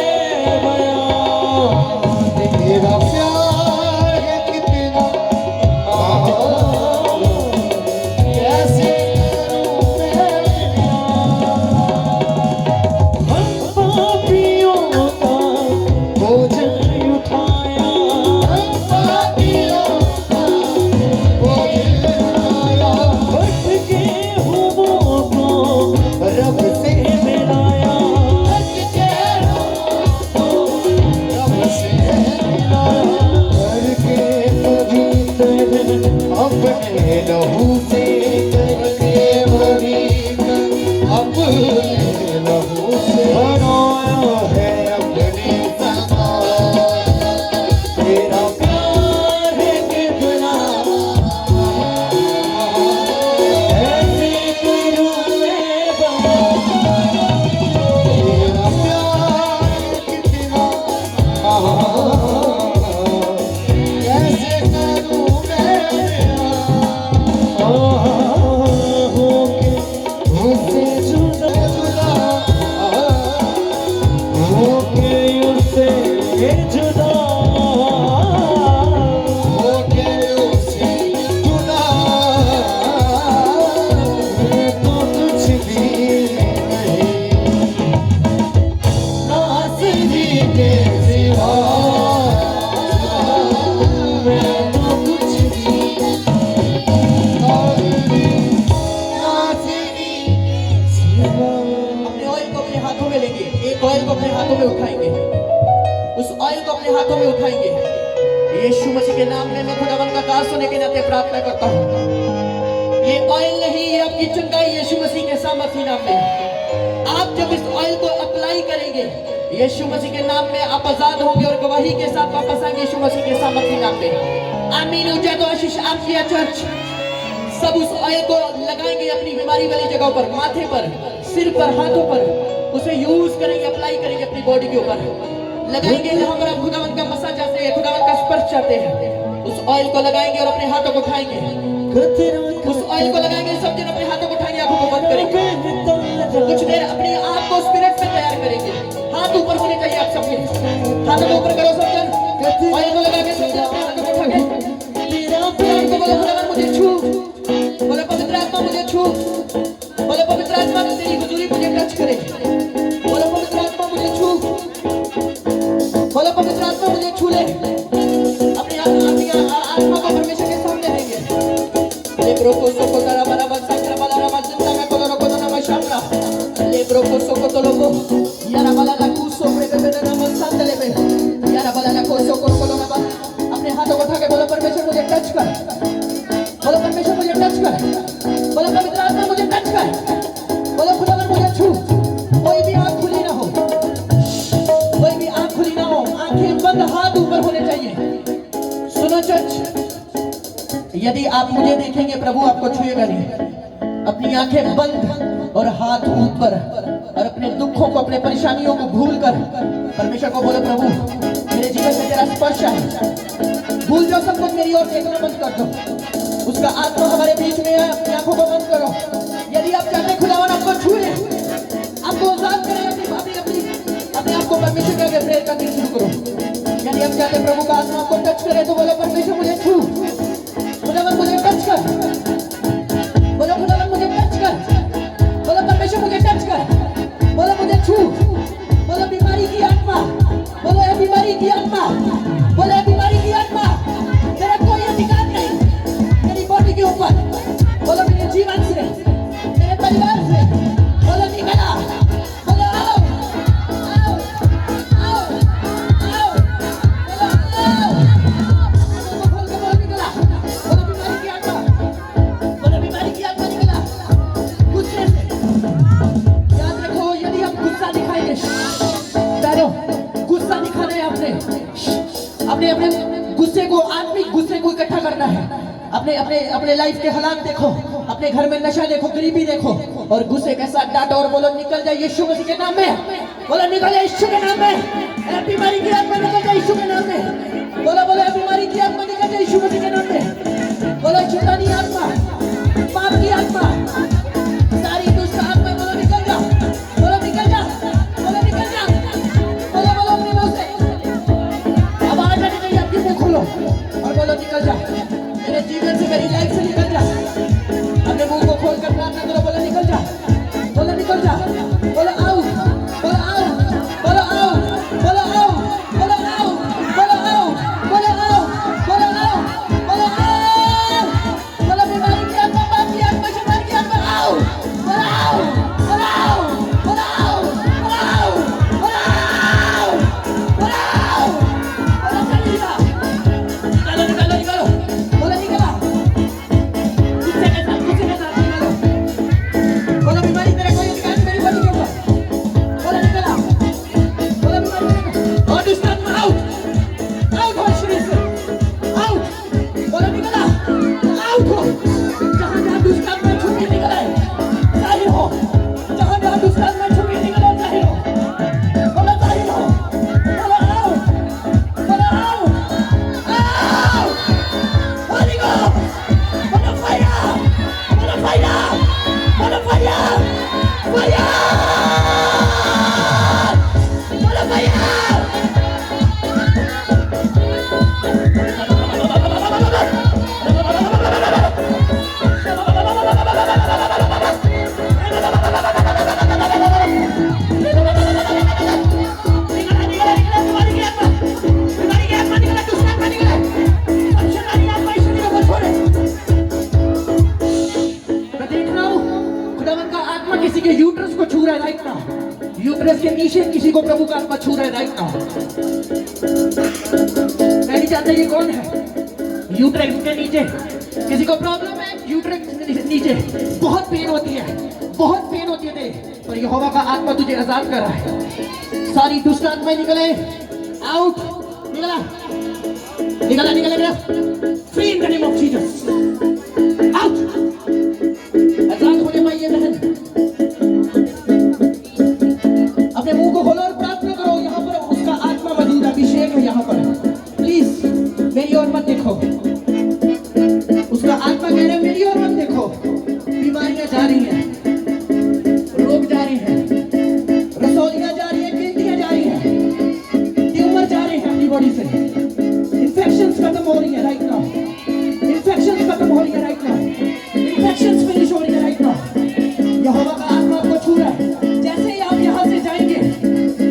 के सिवा मैं तो कुछ भी अपने ऑयल को अपने हाथों में लेंगे, एक ऑयल को अपने हाथों में उठाएंगे, उस ऑयल को अपने हाथों में उठाएंगे। यीशु मसीह के नाम में मैं खुदावन का दास होने के नाते प्रार्थना करता हूँ। ये ऑयल नहीं, ये आपकी चंगाई यीशु मसीह के सामर्थी नाम में। आप जब इस ऑयल को अप्लाई करेंगे यीशु मसीह के नाम में, आप आजाद होंगे और गवाही के साथ वापस आएंगे यीशु मसीह के सामर्थी नाम में। आमीन। ऊंचा तो आशीष आपकी है चर्च। सब उस ऑयल को लगाएंगे अपनी बीमारी वाली जगहों पर, माथे पर, सिर पर, हाथों पर, उसे यूज करेंगे, अप्लाई करेंगे अपनी बॉडी के ऊपर, लगाएंगे। जहां पर आप खुदावन का मसाज चाहते हैं, खुदावन का स्पर्श चाहते हैं, उस ऑयल को लगाएंगे और अपने हाथों को उठाएंगे। उस ऑयल को लगाएंगे, सब जन अपने हाथों को उठाएंगे, आंखों को बंद करेंगे, कुछ देर अपने आप को स्पिरिट में तैयार करेंगे। हाथ ऊपर होने चाहिए आप सबके, हाथों को ऊपर करो सब जन, ऑयल को लगा के सब जन अपने हाथों को उठा के बोलो खुदावन मुझे छू, बोलो पवित्र आत्मा मुझे छू, बोलो पवित्र आत्मा तेरी हुजूरी मुझे टच करे, बोलो पवित्र आत्मा मुझे छू, बोलो पवित्र आत्मा मुझे छू ले। अपनी आत्मा को परमेश्वर के सामने देंगे। लेब्रो को सोको तारा बरा बस संक्र बाला रा बस चिंता का कोलो को ना मशामरा, लेब्रो को सोको तो लोगो यारा बाला ला कुसो पे पे ना मस संतले पे यारा बाला ला को सोको कोलो ना। अपने हाथों को उठा के बोलो परमेश्वर मुझे टच कर, बोलो परमेश्वर मुझे टच कर, बोलो पवित्र आत्मा मुझे टच कर, बोलो खुदावन मुझे छू। कोई भी आंख खुली ना हो, कोई भी आंख खुली ना हो, आंखें बंद, हाथ ऊपर होने चाहिए। सुनो चर्च, यदि आप मुझे देखेंगे प्रभु आपको छुएगा नहीं। अपनी आंखें बंद और हाथ ऊपर, और अपने दुखों को, अपने परेशानियों को भूल कर परमेश्वर को बोलो प्रभु मेरे जीवन में तेरा स्पर्श है। भूल जाओ सब कुछ, मेरी ओर देखना बंद कर दो। उसका आत्मा हमारे बीच में है, अपनी आंखों को बंद करो। यदि आप चाहते खुदावन आपको छूए, आपको आजाद करे, अपने आप को परमेश्वर के आगे प्रेयर करनी शुरू करो। यदि आप चाहते प्रभु का आत्मा आपको टच करे तो बोलो परमेश्वर मुझे छू, खुदावन मुझे टच कर, बोलो खुदावन मुझे टच कर, बोलो परमेश्वर मुझे टच कर, बोलो मुझे छू, बोलो बीमारी की आत्मा, बोलो ये बीमारी की आत्मा, बोलो ये बीमारी की आत्मा, तेरा कोई अधिकार नहीं मेरी बॉडी के ऊपर, बोलो मेरे जीवन से, मेरे परिवार से, बोलो निकला, बोलो आओ, आओ, आओ, आओ, बोलो आओ, बोलो निकला, बोलो बीमारी की आत्मा, बोलो बीमारी की आत्मा निकला गुस्से से। याद रखो, यदि आप गुस्सा दिखाएंगे, गुस्सा दिखाना है अपने अपने गुस्से को, आत्मिक गुस्से को इकट्ठा करना है। अपने अपने अपने लाइफ के हालात देखो, अपने घर में नशा देखो, गरीबी देखो, और गुस्से के साथ डांटो और बोलो निकल जाए यीशु मसीह के नाम में, बोलो निकल जाए यीशु के नाम में, बीमारी की आत्मा निकल जाए यीशु के नाम में, बोलो बोलो बीमारी की आत्मा निकल जाए यीशु मसीह के नाम में, बोलो शैतानी आत्मा, पाप की आत्मा, सारी दुष्ट आत्मा, बोलो निकल जा, बोलो निकल जा, बोलो निकल जा, बोलो बोलो अपने मुंह से आवाज आनी चाहिए, आपकी मुंह खोलो और बोलो निकल जा मेरे जीवन से, मेरी लाइफ से निकल जा। अपने मुंह को खोल कर प्रार्थना करो, बोलो निकल जा, बोलो निकल जा, बोलो आओ, बोलो आओ, बोलो आओ, बोलो आओ, जानते हैं ये कौन है? यूट्रस के नीचे किसी को प्रॉब्लम है? यूट्रस नीचे बहुत पेन होती है, बहुत पेन होती है। पर यहोवा का आत्मा तुझे आजाद कर रहा है। सारी दुष्ट आत्माएं निकले, आउट, निकला निकला निकला निकला, free in the name of Jesus, out. आजाद होने पाइए बहन। अपने मुंह को खोलो और प्रार्थना करो। यहाँ पर उसका आत्मा मौजूद है, अभिषेक है यहाँ पर। प्लीज मेरी ओर मत देखो, उसका आत्मा कह रहा है मेरी ओर मत देखो। बीमारियां जा रही हैं, रोग जा रहे हैं, रसौलियां जा रही हैं, गिनतियां जा रही हैं, ट्यूमर जा रहे हैं अपनी बॉडी से। इन्फेक्शंस खत्म हो रही है राइट नाउ, इन्फेक्शंस खत्म हो रही है राइट नाउ, इन्फेक्शंस फिनिश हो रही है राइट नाउ। यहोवा का आत्मा आपको छू रहा है। जैसे ही आप यहाँ से जाएंगे,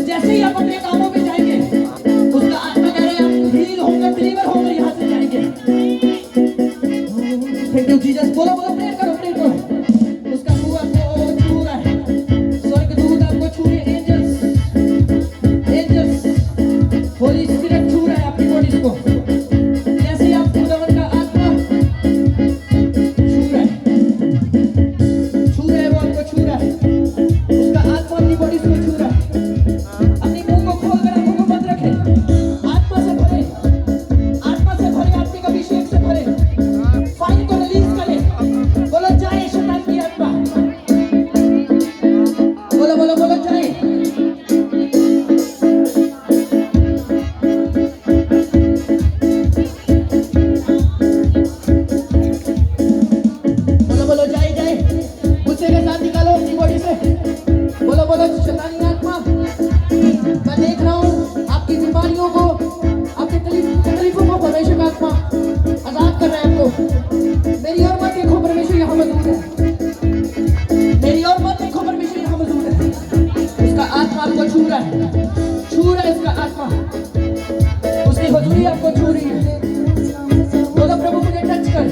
जैसे ही आप अपने कामों पे जाएंगे, उसका आत्मा कह रहे हैं आप हील होंगे, डिलीवर होंगे, यहाँ से जाएंगे। Thank you Jesus. बोलो बोलो, प्रेयर करो, प्रेयर करो। उसका मुंह आपको छू रहा है, स्वर्गदूत आपको छू रहे हैं, एंजल्स, एंजल्स, होली स्पिरिट छू रहा है आपकी बॉडी को। जैसे ही आप खुदावन का आत्मा छू रहा है, वो आपको छू रहा है, उसका आत्मा अपनी बॉडी को छू रहा है। अपने मुंह को खोलकर आंखों को बंद रखें, आत्मा से भरे, आत्मा से भरे, आत्मिक अभिषेक से भरे। फाइल को रिलीज करें। बोलो जाए शैतान की आत्मा, बोलो बोलो बोलो जाए। बोलो बोलो जाए जाए, गुस्से के साथ निकालो अपनी बॉडी से। बोलो बोलो शैतानी आत्मा, मैं देख रहा हूँ आपकी बीमारियों को, आपके तकलीफों को परमेश्वर का आत्मा आजाद कर रहा है आपको। मेरी ओर मत देखो, परमेश्वर यहाँ मौजूद है। मेरी ओर मत देखो, परमेश्वर यहाँ मौजूद है। उसका आत्मा आपको छू रहा है, छू रहा है उसका आत्मा, उसकी हुजूरी आपको छू रही है। बोलो प्रभु मुझे टच कर।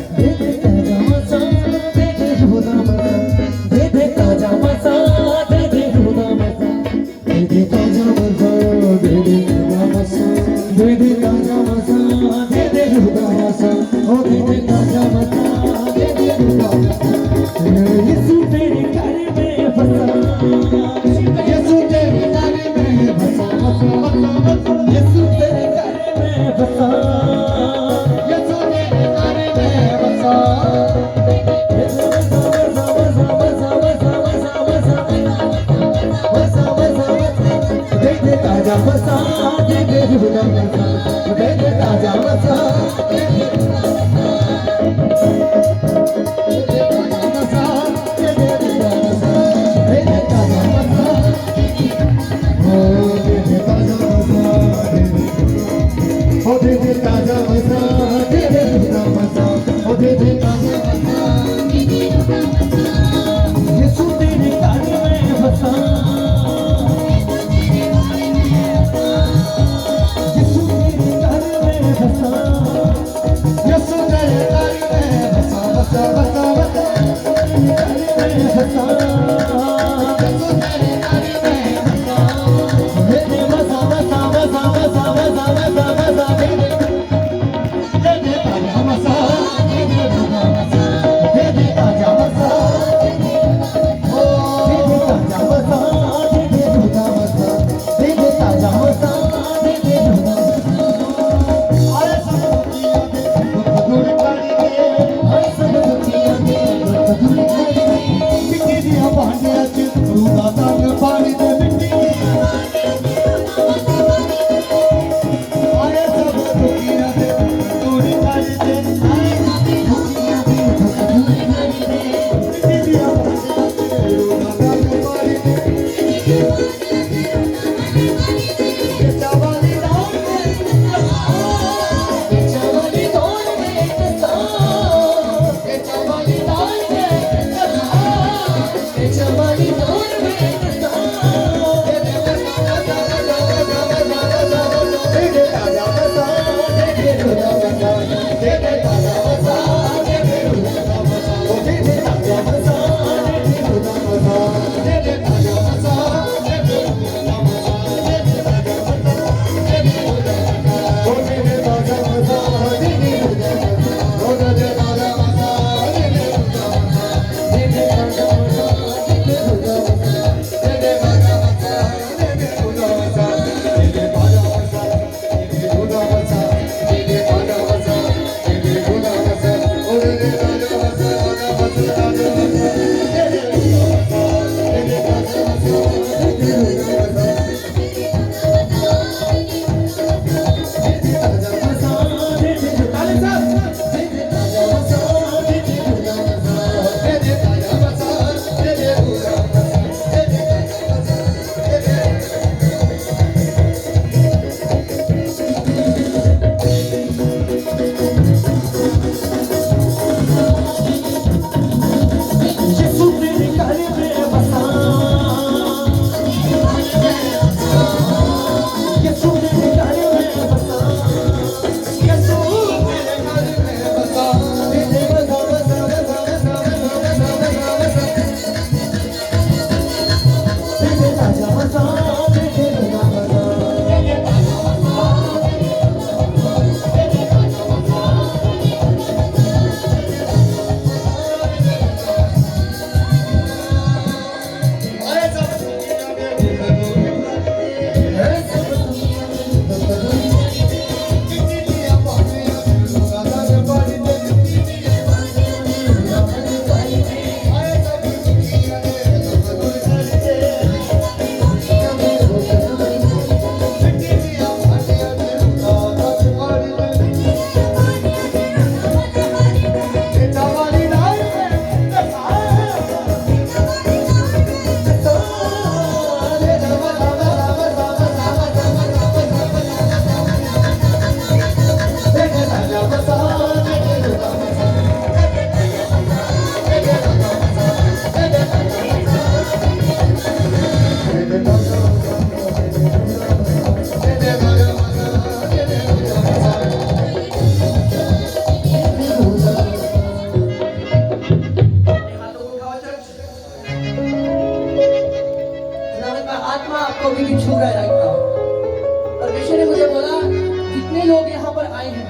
जितने लोग यहाँ पर आए हैं,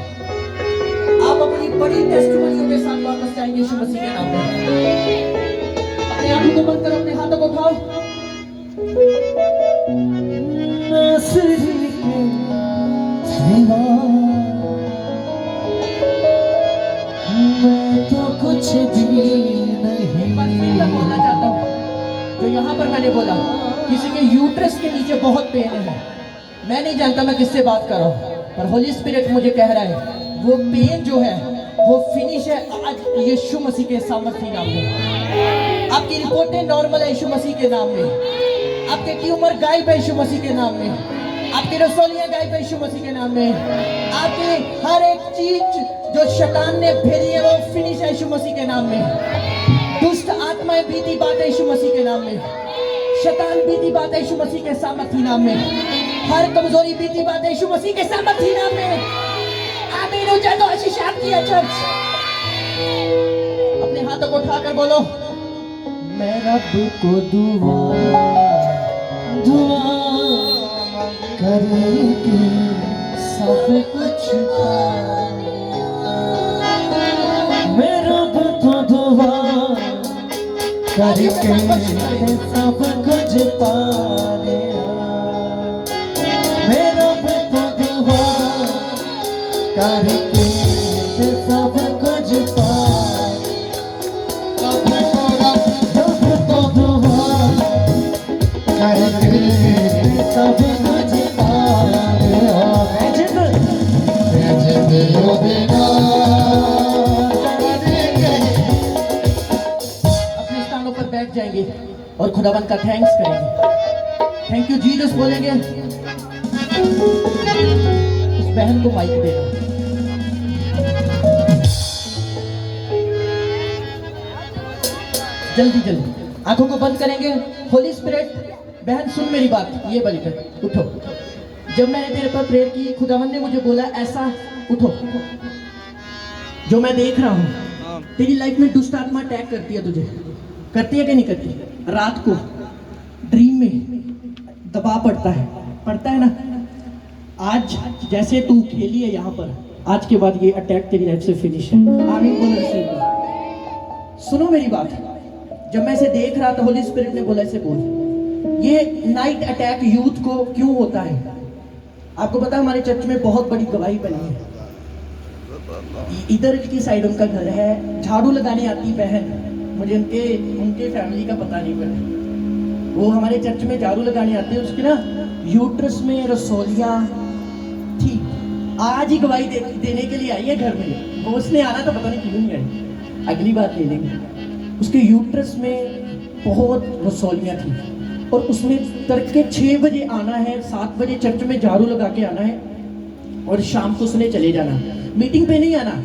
आप अपनी बड़ी टेस्टिमनियों के साथ वापस जाएंगे यीशु मसीह के नाम में। अपने आंखों को बंद करो, अपने हाथों को उठाओ। नासरी के सिवा मैं तो कुछ भी एक बार फिर मैं बोलना नहीं। चाहता हूँ, जो यहाँ पर मैंने बोला, किसी के यूट्रस के नीचे बहुत पेन है। मैं नहीं जानता मैं किससे बात कर रहा हूँ, पर होली स्पिरिट मुझे कह रहा है वो पेन जो है वो फिनिश है आज यीशु मसीह के सामर्थ्य नाम में। आपकी रिपोर्टें नॉर्मल है यीशु मसीह के नाम में। आपके ट्यूमर गायब है यीशु मसीह के नाम में। आपकी रसोलियां गायब है यीशु मसीह के नाम में। आपकी हर एक चीज जो शैतान ने भेजी है वो फिनिश है यीशु मसीह के नाम में। दुष्ट आत्माएं बीती बात है यीशु मसीह के नाम में। शैतान बीती बात है यीशु मसीह के सामर्थ्य नाम में। हर कमजोरी बीती बात है यीशु मसीह के सामर्थ्य नाम में। आमीन। ऊंचा तो आशीष आपकी है चर्च। अपने हाथों को उठाकर बोलो, मैं रब को दुआ करेगी सब कुछ पाए। मैं रब को दुआ करके सब कुछ पाए। मैं रब को दुआ करके सब कुछ पाए। रब को दुआ करके सब कुछ पाए। अपने स्थानों पर बैठ जाएंगे और खुदावन का थैंक्स करेंगे। थैंक यू जीसस बोलेंगे। उस बहन को माइक देना। जल्दी जल्दी आंखों को बंद करेंगे। होली स्पिरिट, बहन सुन मेरी बात, ये बलि कर, उठो। जब मैंने तेरे पर प्रेयर की, खुदावन ने मुझे बोला ऐसा, उठो। जो मैं देख रहा हूँ, तेरी लाइफ में दुष्ट आत्मा अटैक करती है तुझे, करती है कि नहीं करती? रात को ड्रीम में दबाव पड़ता है ना। आज जैसे तू खेली है यहाँ पर, आज के बाद ये अटैक तेरी लाइफ से फिनिश है। आमीन बोलो इसे। सुनो मेरी बात, जब मैं इसे देख रहा था होली स्पिरिट ने बोला ऐसे बोल। ये नाइट अटैक यूथ को क्यों होता है? आपको पता है हमारे चर्च में बहुत बड़ी गवाही बनी है। इधर की साइड उनका घर है, झाड़ू लगाने आती बहन, मुझे उनके फैमिली का पता नहीं पड़ा। वो हमारे चर्च में झाड़ू लगाने आते हैं, उसकी ना यूट्रस में रसोलियां थी। आज ही गवाही देने के लिए आई है घर में। वो उसने आना तो पता नहीं क्यों नहीं आई, अगली बार ले लेंगे। उसके यूट्रस में बहुत रसोलियां थी और उसमें तड़के 6 बजे आना है, 7 बजे चर्च में झाड़ू लगा के आना है और शाम को उसने चले जाना। मीटिंग पे नहीं आना,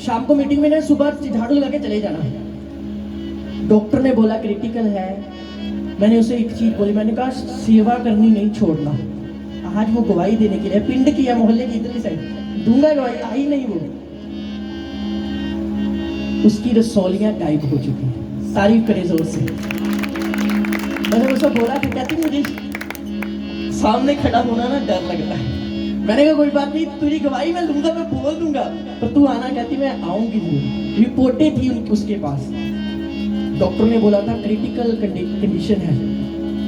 शाम को मीटिंग में ना, सुबह झाड़ू लगा के चले जाना। डॉक्टर ने बोला क्रिटिकल है। मैंने उसे एक चीज बोली, मैंने कहा सेवा करनी नहीं छोड़ना। आज वो गवाही देने के लिए पिंड की या मोहल्ले की इधर साइड दूंगा गवाही, आई नहीं वो। उसकी रसौलियां गायब हो चुकी हैं। तारीफ करे जोर से। मैंने उसे बोला कि कहती मुझे सामने खड़ा होना ना डर लगता है। मैंने कहा कोई बात नहीं, तुझी गवाही मैं लूंगा, मैं बोल दूंगा, पर तू आना। कहती मैं आऊंगी। रिपोर्टें थी उसके पास, डॉक्टर ने बोला था क्रिटिकल कंडीशन है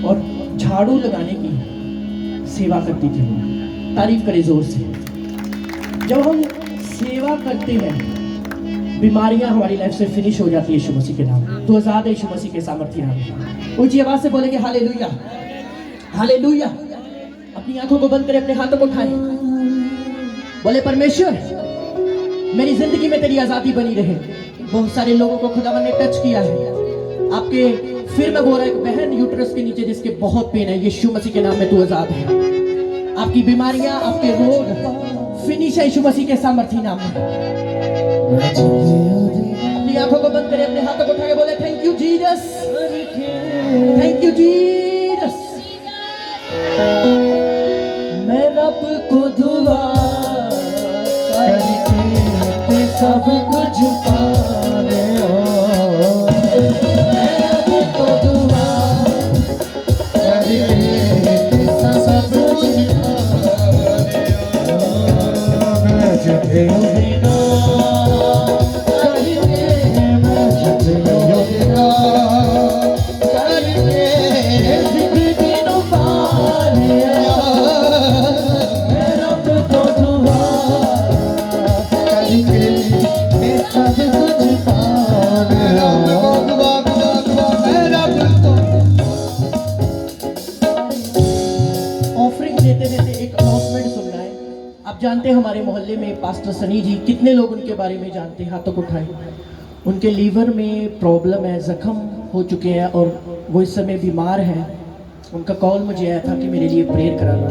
और झाड़ू लगाने की सेवा करती थी। तारीफ करे जोर से। जब हम सेवा करते हैं, बीमारियां हमारी लाइफ से फिनिश हो जाती है यीशु मसीह के नाम। तो आजाद है यीशु मसीह के सामर्थ्य नाम। ऊंची आवाज से बोलेंगे हालेलुया, हालेलुया। अपनी आंखों को बंद करें, अपने हाथों को उठाएं, बोले परमेश्वर मेरी जिंदगी में तेरी आजादी बनी रहे। बहुत सारे लोगों को खुदावन ने टच किया है। आपके फिर मैं बोल रहा एक बहन यूट्रस के नीचे जिसके बहुत पेन है, यीशु मसीह के नाम में तू आजाद है। आपकी बीमारियां, आपके रोग फिनिश है यीशु मसीह के सामर्थ्य नाम में। अपनी आंखों को बंद करें, अपने हाथों को उठा के बोले thank you Jesus, thank you Jesus. मैं रब को दुआ करके सब कुछ पाने। मैं रब को दुआ करके सब कुछ पाने। योगिना करके मैं जब योगिना करके जिंदगी नु पालिया मैं रब तो दुआ करके मैं सब कुछ पालिया ऑफरिंग देते देते एक अनाउंसमेंट सुनना है। आप जानते हैं हमारे मोहल्ले में पास्टर सनी जी, कितने लोग उनके बारे में जानते हैं? हाथों को उठाएं। उनके लीवर में प्रॉब्लम है, जख्म हो चुके हैं और वो इस समय बीमार हैं। उनका कॉल मुझे आया था कि मेरे लिए प्रेयर कराना,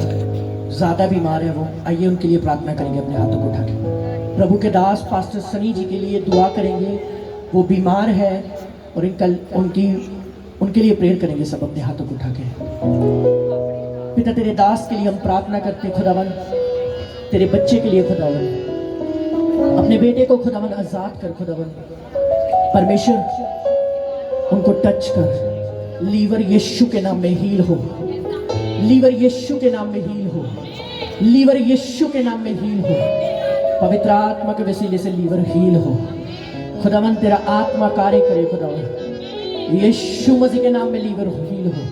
ज़्यादा बीमार है वो। आइए उनके लिए प्रार्थना करेंगे अपने हाथों को उठा के। प्रभु के दास पास्टर सनी जी के लिए दुआ करेंगे। वो बीमार है और उनके लिए प्रेयर करेंगे सब अपने हाथों को उठा के। पिता तेरे दास के लिए हम प्रार्थना करते हैं खुदावन, तेरे बच्चे के लिए खुदावन, अपने बेटे को खुदावन आजाद कर खुदावन। परमेश्वर उनको टच कर, लीवर यीशु के नाम में हील हो, लीवर यीशु के नाम में हील हो, लीवर यीशु के नाम में हील हो। पवित्र आत्मा के वसीले से लीवर हील हो खुदावन, तेरा आत्मा कार्य करे खुदावन, यीशु मसीह के नाम में लीवर हील हो।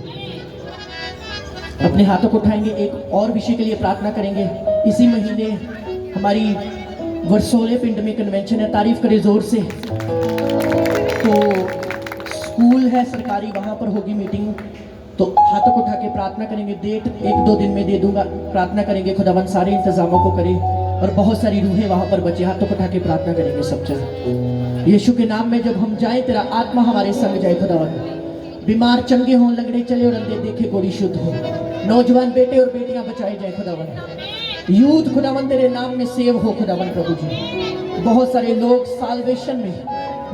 अपने हाथों को उठाएंगे, एक और विषय के लिए प्रार्थना करेंगे। इसी महीने हमारी वर्सोले पिंड में कन्वेंशन है, तारीफ करें जोर से। तो स्कूल है सरकारी, वहाँ पर होगी मीटिंग। तो हाथों को उठा के प्रार्थना करेंगे। डेट 1-2 दिन में दे दूंगा। प्रार्थना करेंगे खुदावन सारे इंतजामों को करे और बहुत सारी रूहें वहाँ पर बचे। हाथों को उठा के प्रार्थना करेंगे सब जन। यीशु के नाम में जब हम जाए, तेरा आत्मा हमारे संग जाए खुदावन। बीमार चंगे हों, लंगड़े चले और अंधे देखे, गोरी शुद्ध हो। नौजवान बेटे और बेटियां बचाए जाए खुदावन। यूथ खुदावन तेरे नाम में सेव हो खुदावन प्रभु जी। बहुत सारे लोग साल्वेशन में,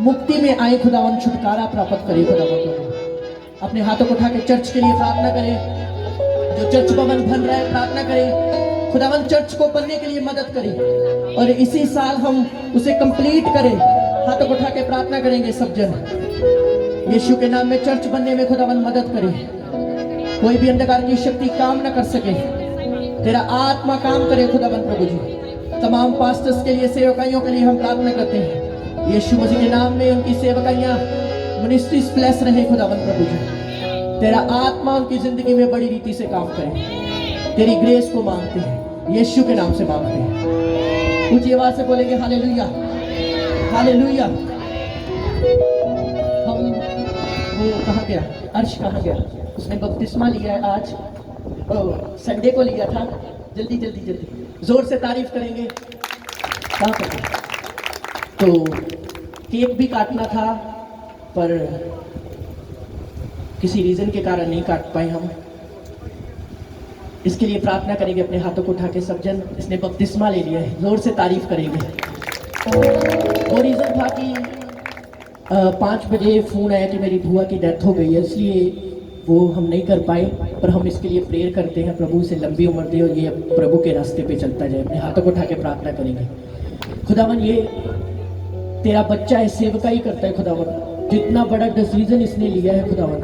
मुक्ति में आए खुदावन, छुटकारा प्राप्त करे खुदावन प्रभु। अपने हाथों को उठा के चर्च के लिए प्रार्थना करें। जो चर्च भवन बन रहा है, प्रार्थना करें खुदावन चर्च को बनने के लिए मदद करे और इसी साल हम उसे कंप्लीट करें। हाथों को उठा के प्रार्थना करेंगे सब जन। यीशु के नाम में चर्च बनने में खुदावन मदद करे। कोई भी अंधकार की शक्ति काम न कर सके, तेरा आत्मा काम करे खुदावन प्रभु जी। तमाम पास्टर्स के लिए, सेवकाइयों के लिए हम प्रार्थना करते हैं। यीशु मसीह के नाम में उनकी सेवकाइयां मिनिस्ट्रीज ब्लेस रहे खुदावन प्रभु जी। तेरा आत्मा उनकी जिंदगी में बड़ी रीति से काम करे। तेरी ग्रेस को मांगते हैं, यीशु के नाम से मांगते हैं। ऊंची आवाज से बोलेंगे हालेलुया, हालेलुया। हम वो कहाँ गया, अर्श कहाँ गया? उसने बपतिस्मा लिया है आज, संडे को लिया था। जल्दी जल्दी जल्दी जोर से तारीफ करेंगे। कहाँ पर? तो केक भी काटना था पर किसी रीजन के कारण नहीं काट पाए हम। इसके लिए प्रार्थना करेंगे अपने हाथों को उठा के सब जन। इसने बपतिस्मा ले लिया है, जोर से तारीफ करेंगे। वो रीजन था कि 5 बजे फ़ोन आया कि मेरी बुआ की डेथ हो गई है, इसलिए वो हम नहीं कर पाए। पर हम इसके लिए प्रेयर करते हैं, प्रभु से लंबी उम्र दे और ये प्रभु के रास्ते पे चलता जाए। अपने हाथों को उठा के प्रार्थना करेंगे। खुदावन ये तेरा बच्चा है, सेवका ही करता है खुदावन। जितना बड़ा डिसीजन इसने लिया है खुदावन,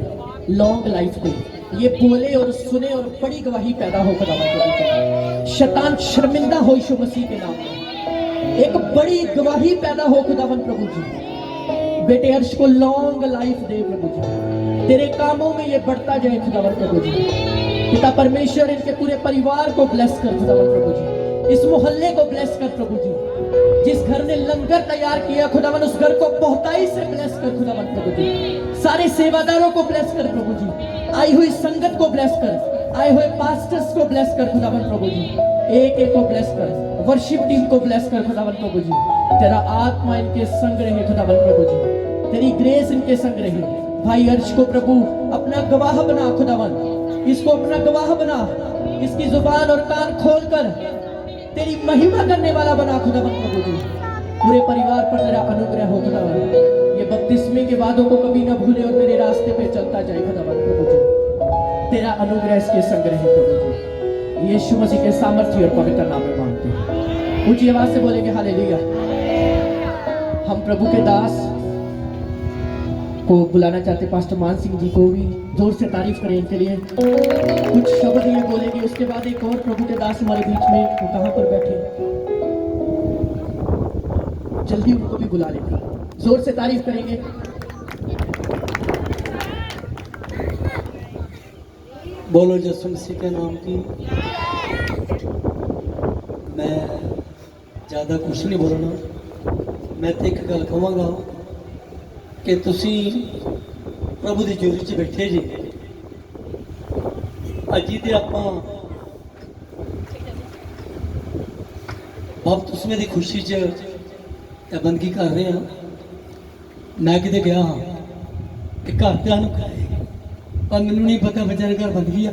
लॉन्ग लाइफ पे ये बोले और सुने और बड़ी गवाही पैदा हो खुदावन। शैतान शर्मिंदा हो यीशु मसीह के नाम में। एक बड़ी गवाही पैदा हो खुदावन प्रभु जी। बेटे अर्श को लॉन्ग लाइफ दे प्रभु जी। तेरे कामों में ये बढ़ता जाए खुदावन प्रभु जी। पिता परमेश्वर इनके पूरे परिवार को ब्लेस कर खुदावन प्रभु जी। इस मोहल्ले को ब्लेस कर प्रभु जी। जिस घर ने लंगर तैयार किया खुदावन, उस घर को बहुताई से ब्लेस कर खुदावन प्रभु जी। सारे सेवादारों को ब्लेस कर प्रभु जी। आई हुई संगत को ब्लेस कर, आए हुए पास्टर्स को ब्लेस कर खुदावन प्रभु जी। एक एक को ब्लेस कर, वर्शिप टीम को ब्लेस कर खुदावन प्रभु जी। तेरा आत्मा इनके संग रहे खुदावन प्रभु जी। तेरी ग्रेस इनके संग रहे। भाई अर्श को प्रभु अपना गवाह बना खुदावन। इसको अपना गवाह बना, इसकी जुबान और कान खोलकर तेरी महिमा करने वाला बना खुदावन प्रभु जी। पूरे परिवार पर तेरा अनुग्रह हो खुदावन। ये बपतिस्मे के वादों को कभी न भूले और तेरे रास्ते पे चलता जाए खुदावन प्रभु जी। तेरा अनुग्रह इसके संग रहे प्रभु जी। यीशु मसीह के सामर्थ्य और पवित्र नाम में मांगते हैं। ऊंची आवाज से बोलेंगे हालेलुया। हम प्रभु के दास को बुलाना चाहते, पास्टर मान सिंह जी को भी जोर से तारीफ करें इनके लिए। कुछ शब्द ये बोलेंगे, उसके बाद एक और प्रभु के दास हमारे बीच में, वो कहाँ पर बैठे? जल्दी उनको भी बुला लेना। जोर से तारीफ करेंगे। बोलो यीशु मसीह के नाम की। मैं ज़्यादा कुछ नहीं बोलना, मैं तो एक गल कहांगा कि तुसी प्रभु की जोरी च बैठे जी। अजी तो आप बपतिस्मे की खुशी च बंदगी कर रहे हैं। मैं किते गया हाँ घर त्यान पर मैनू नहीं पता बेचारे घर बंदगी आ।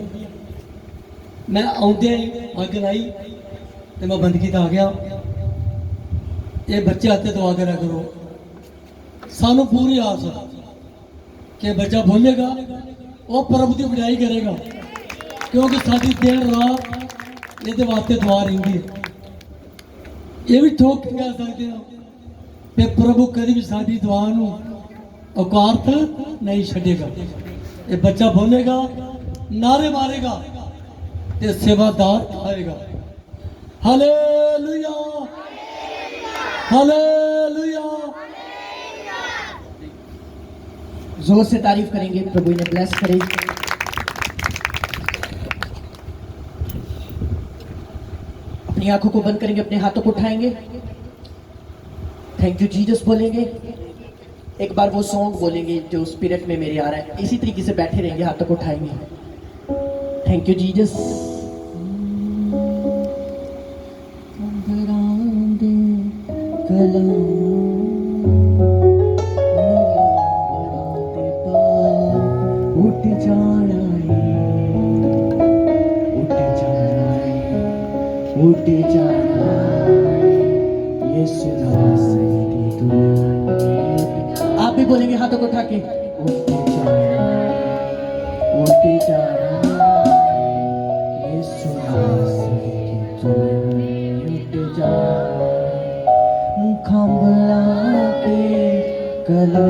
मैं आउंदे ही अग लाई तो मैं बंदगी आ गया। ये बच्चे आते दुआ करा करो, सानू पूरी आस कि बच्चा बोलेगा वो प्रभु की वड्याई करेगा, क्योंकि साडी दिन रात ये वास्ते दुआ रही है। ये भी ठोक के कह सकते हो कि प्रभु कभी भी साडी दुआ नू औकात नहीं छड़ेगा। ये बच्चा बोलेगा, नारे मारेगा ते सेवादार खाएगा। Hallelujah hallelujah. जोर से तारीफ करेंगे। प्रभु इन्हें ब्लेस करे। अपनी आंखों को बंद करेंगे, अपने हाथों को उठाएंगे, थैंक यू जीसस बोलेंगे। एक बार वो सॉन्ग बोलेंगे जो स्पिरिट में मेरे आ रहा है। इसी तरीके से बैठे रहेंगे, हाथों को उठाएंगे, थैंक यू जीसस। उठ जाना है, उठ जाना है, उठ जाना है, ये सुना सकती दुनिया। आप भी बोलेंगे हाथों को उठा के, उठ जाना है, उठ जाना है, ये सुना सकती दुनिया। उठ जाना, खंभला के कला